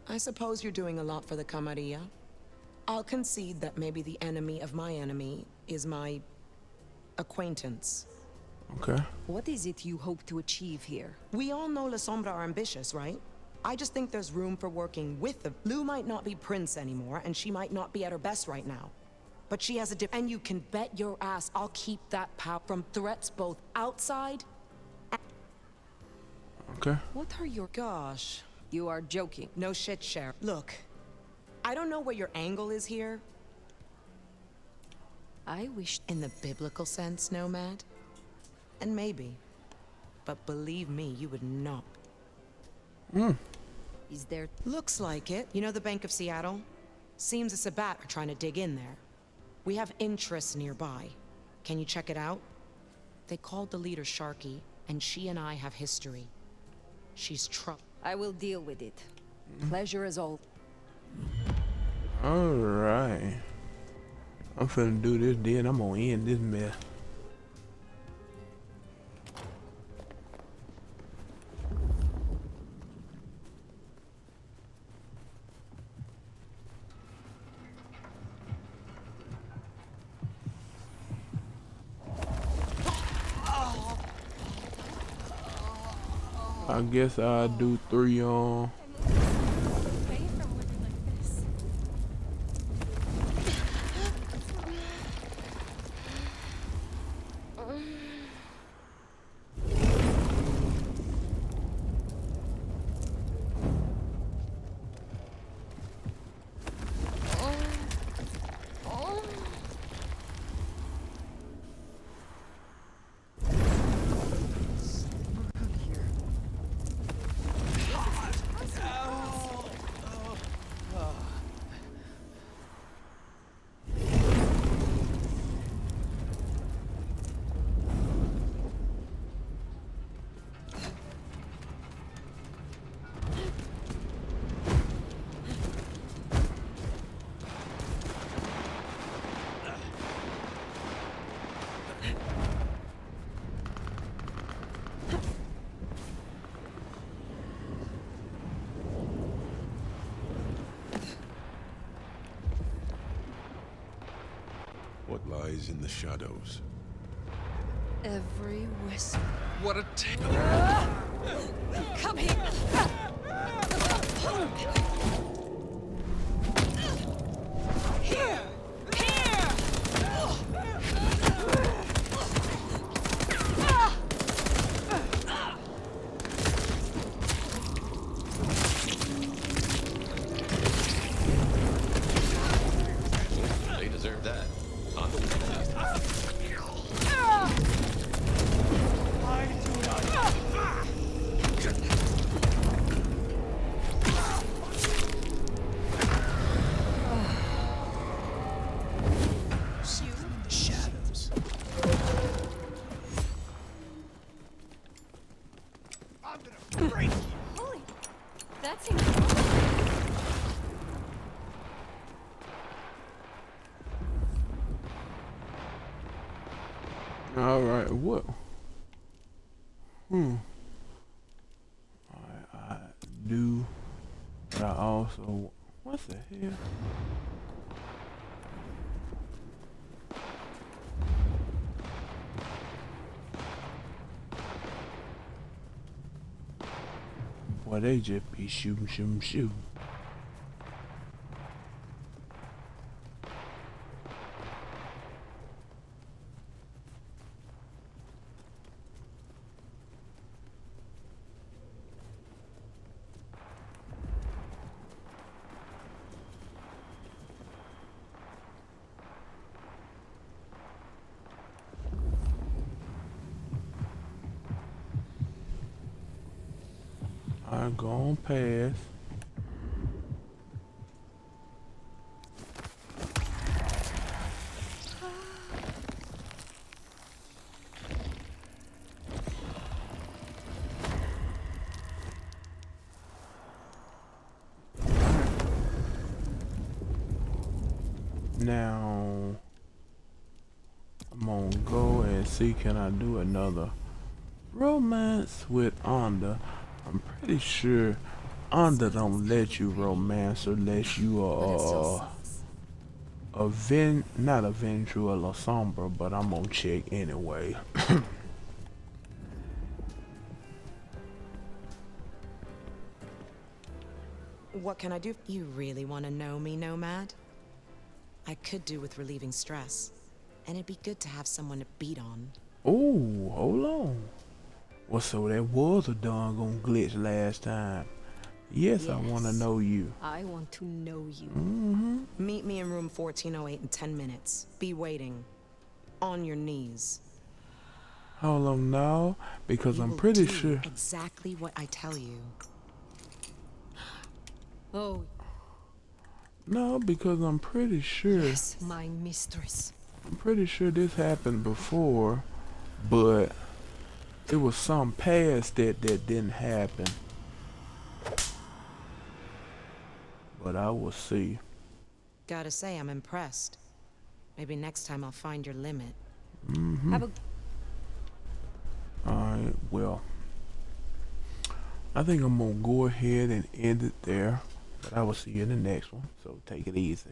I suppose you're doing a lot for the Camarilla. I'll concede that maybe the enemy of my enemy is my acquaintance. Okay. What is it you hope to achieve here? We all know La Sombra are ambitious, right? I just think there's room for working with them. Lou might not be prince anymore, and she might not be at her best right now. But she has a and you can bet your ass I'll keep that power from threats both outside and... Okay. What are your... Gosh. You are joking. No shit, Sheriff. Look, I don't know where your angle is here. I wish... In the biblical sense, Nomad? And maybe. But believe me, you would not. Is there... Looks like it. You know the Bank of Seattle? Seems the Sabat are trying to dig in there. We have interests nearby. Can you check it out? They called the leader Sharky, and she and I have history. She's trouble. I will deal with it. Pleasure as all. Alright. I'm finna do this, then I'm gonna end this mess. I guess I'll do 3 on. What lies in the shadows? Every whisper. What a tale! Come here! Here! They deserve that. On the weekend. Holy, that seems. Alright, what? I do, but I also... What the hell? Boy, they just be shooting. Alright, go on past. Now I'm gonna go and see, can I do another romance with Onda? I'm pretty sure Onda don't let you romance unless you are not a Ventrue or Sombra, but I'm gonna check anyway. What can I do? You really want to know me, Nomad? I could do with relieving stress, and it'd be good to have someone to beat on. Oh, hold on. Well, so that was a doggone glitch last time. Yes, I want to know you. I want to know you. Meet me in room 1408 in 10 minutes. Be waiting. On your knees. Hold on now, because You I'm will pretty do sure. exactly what I tell you. Oh, No, because I'm pretty sure. yes, my mistress. I'm pretty sure this happened before, but it was some past that didn't happen. But I will see. Gotta say, I'm impressed. Maybe next time I'll find your limit. Have a Alright, well, I think I'm gonna go ahead and end it there. But I will see you in the next one, so take it easy.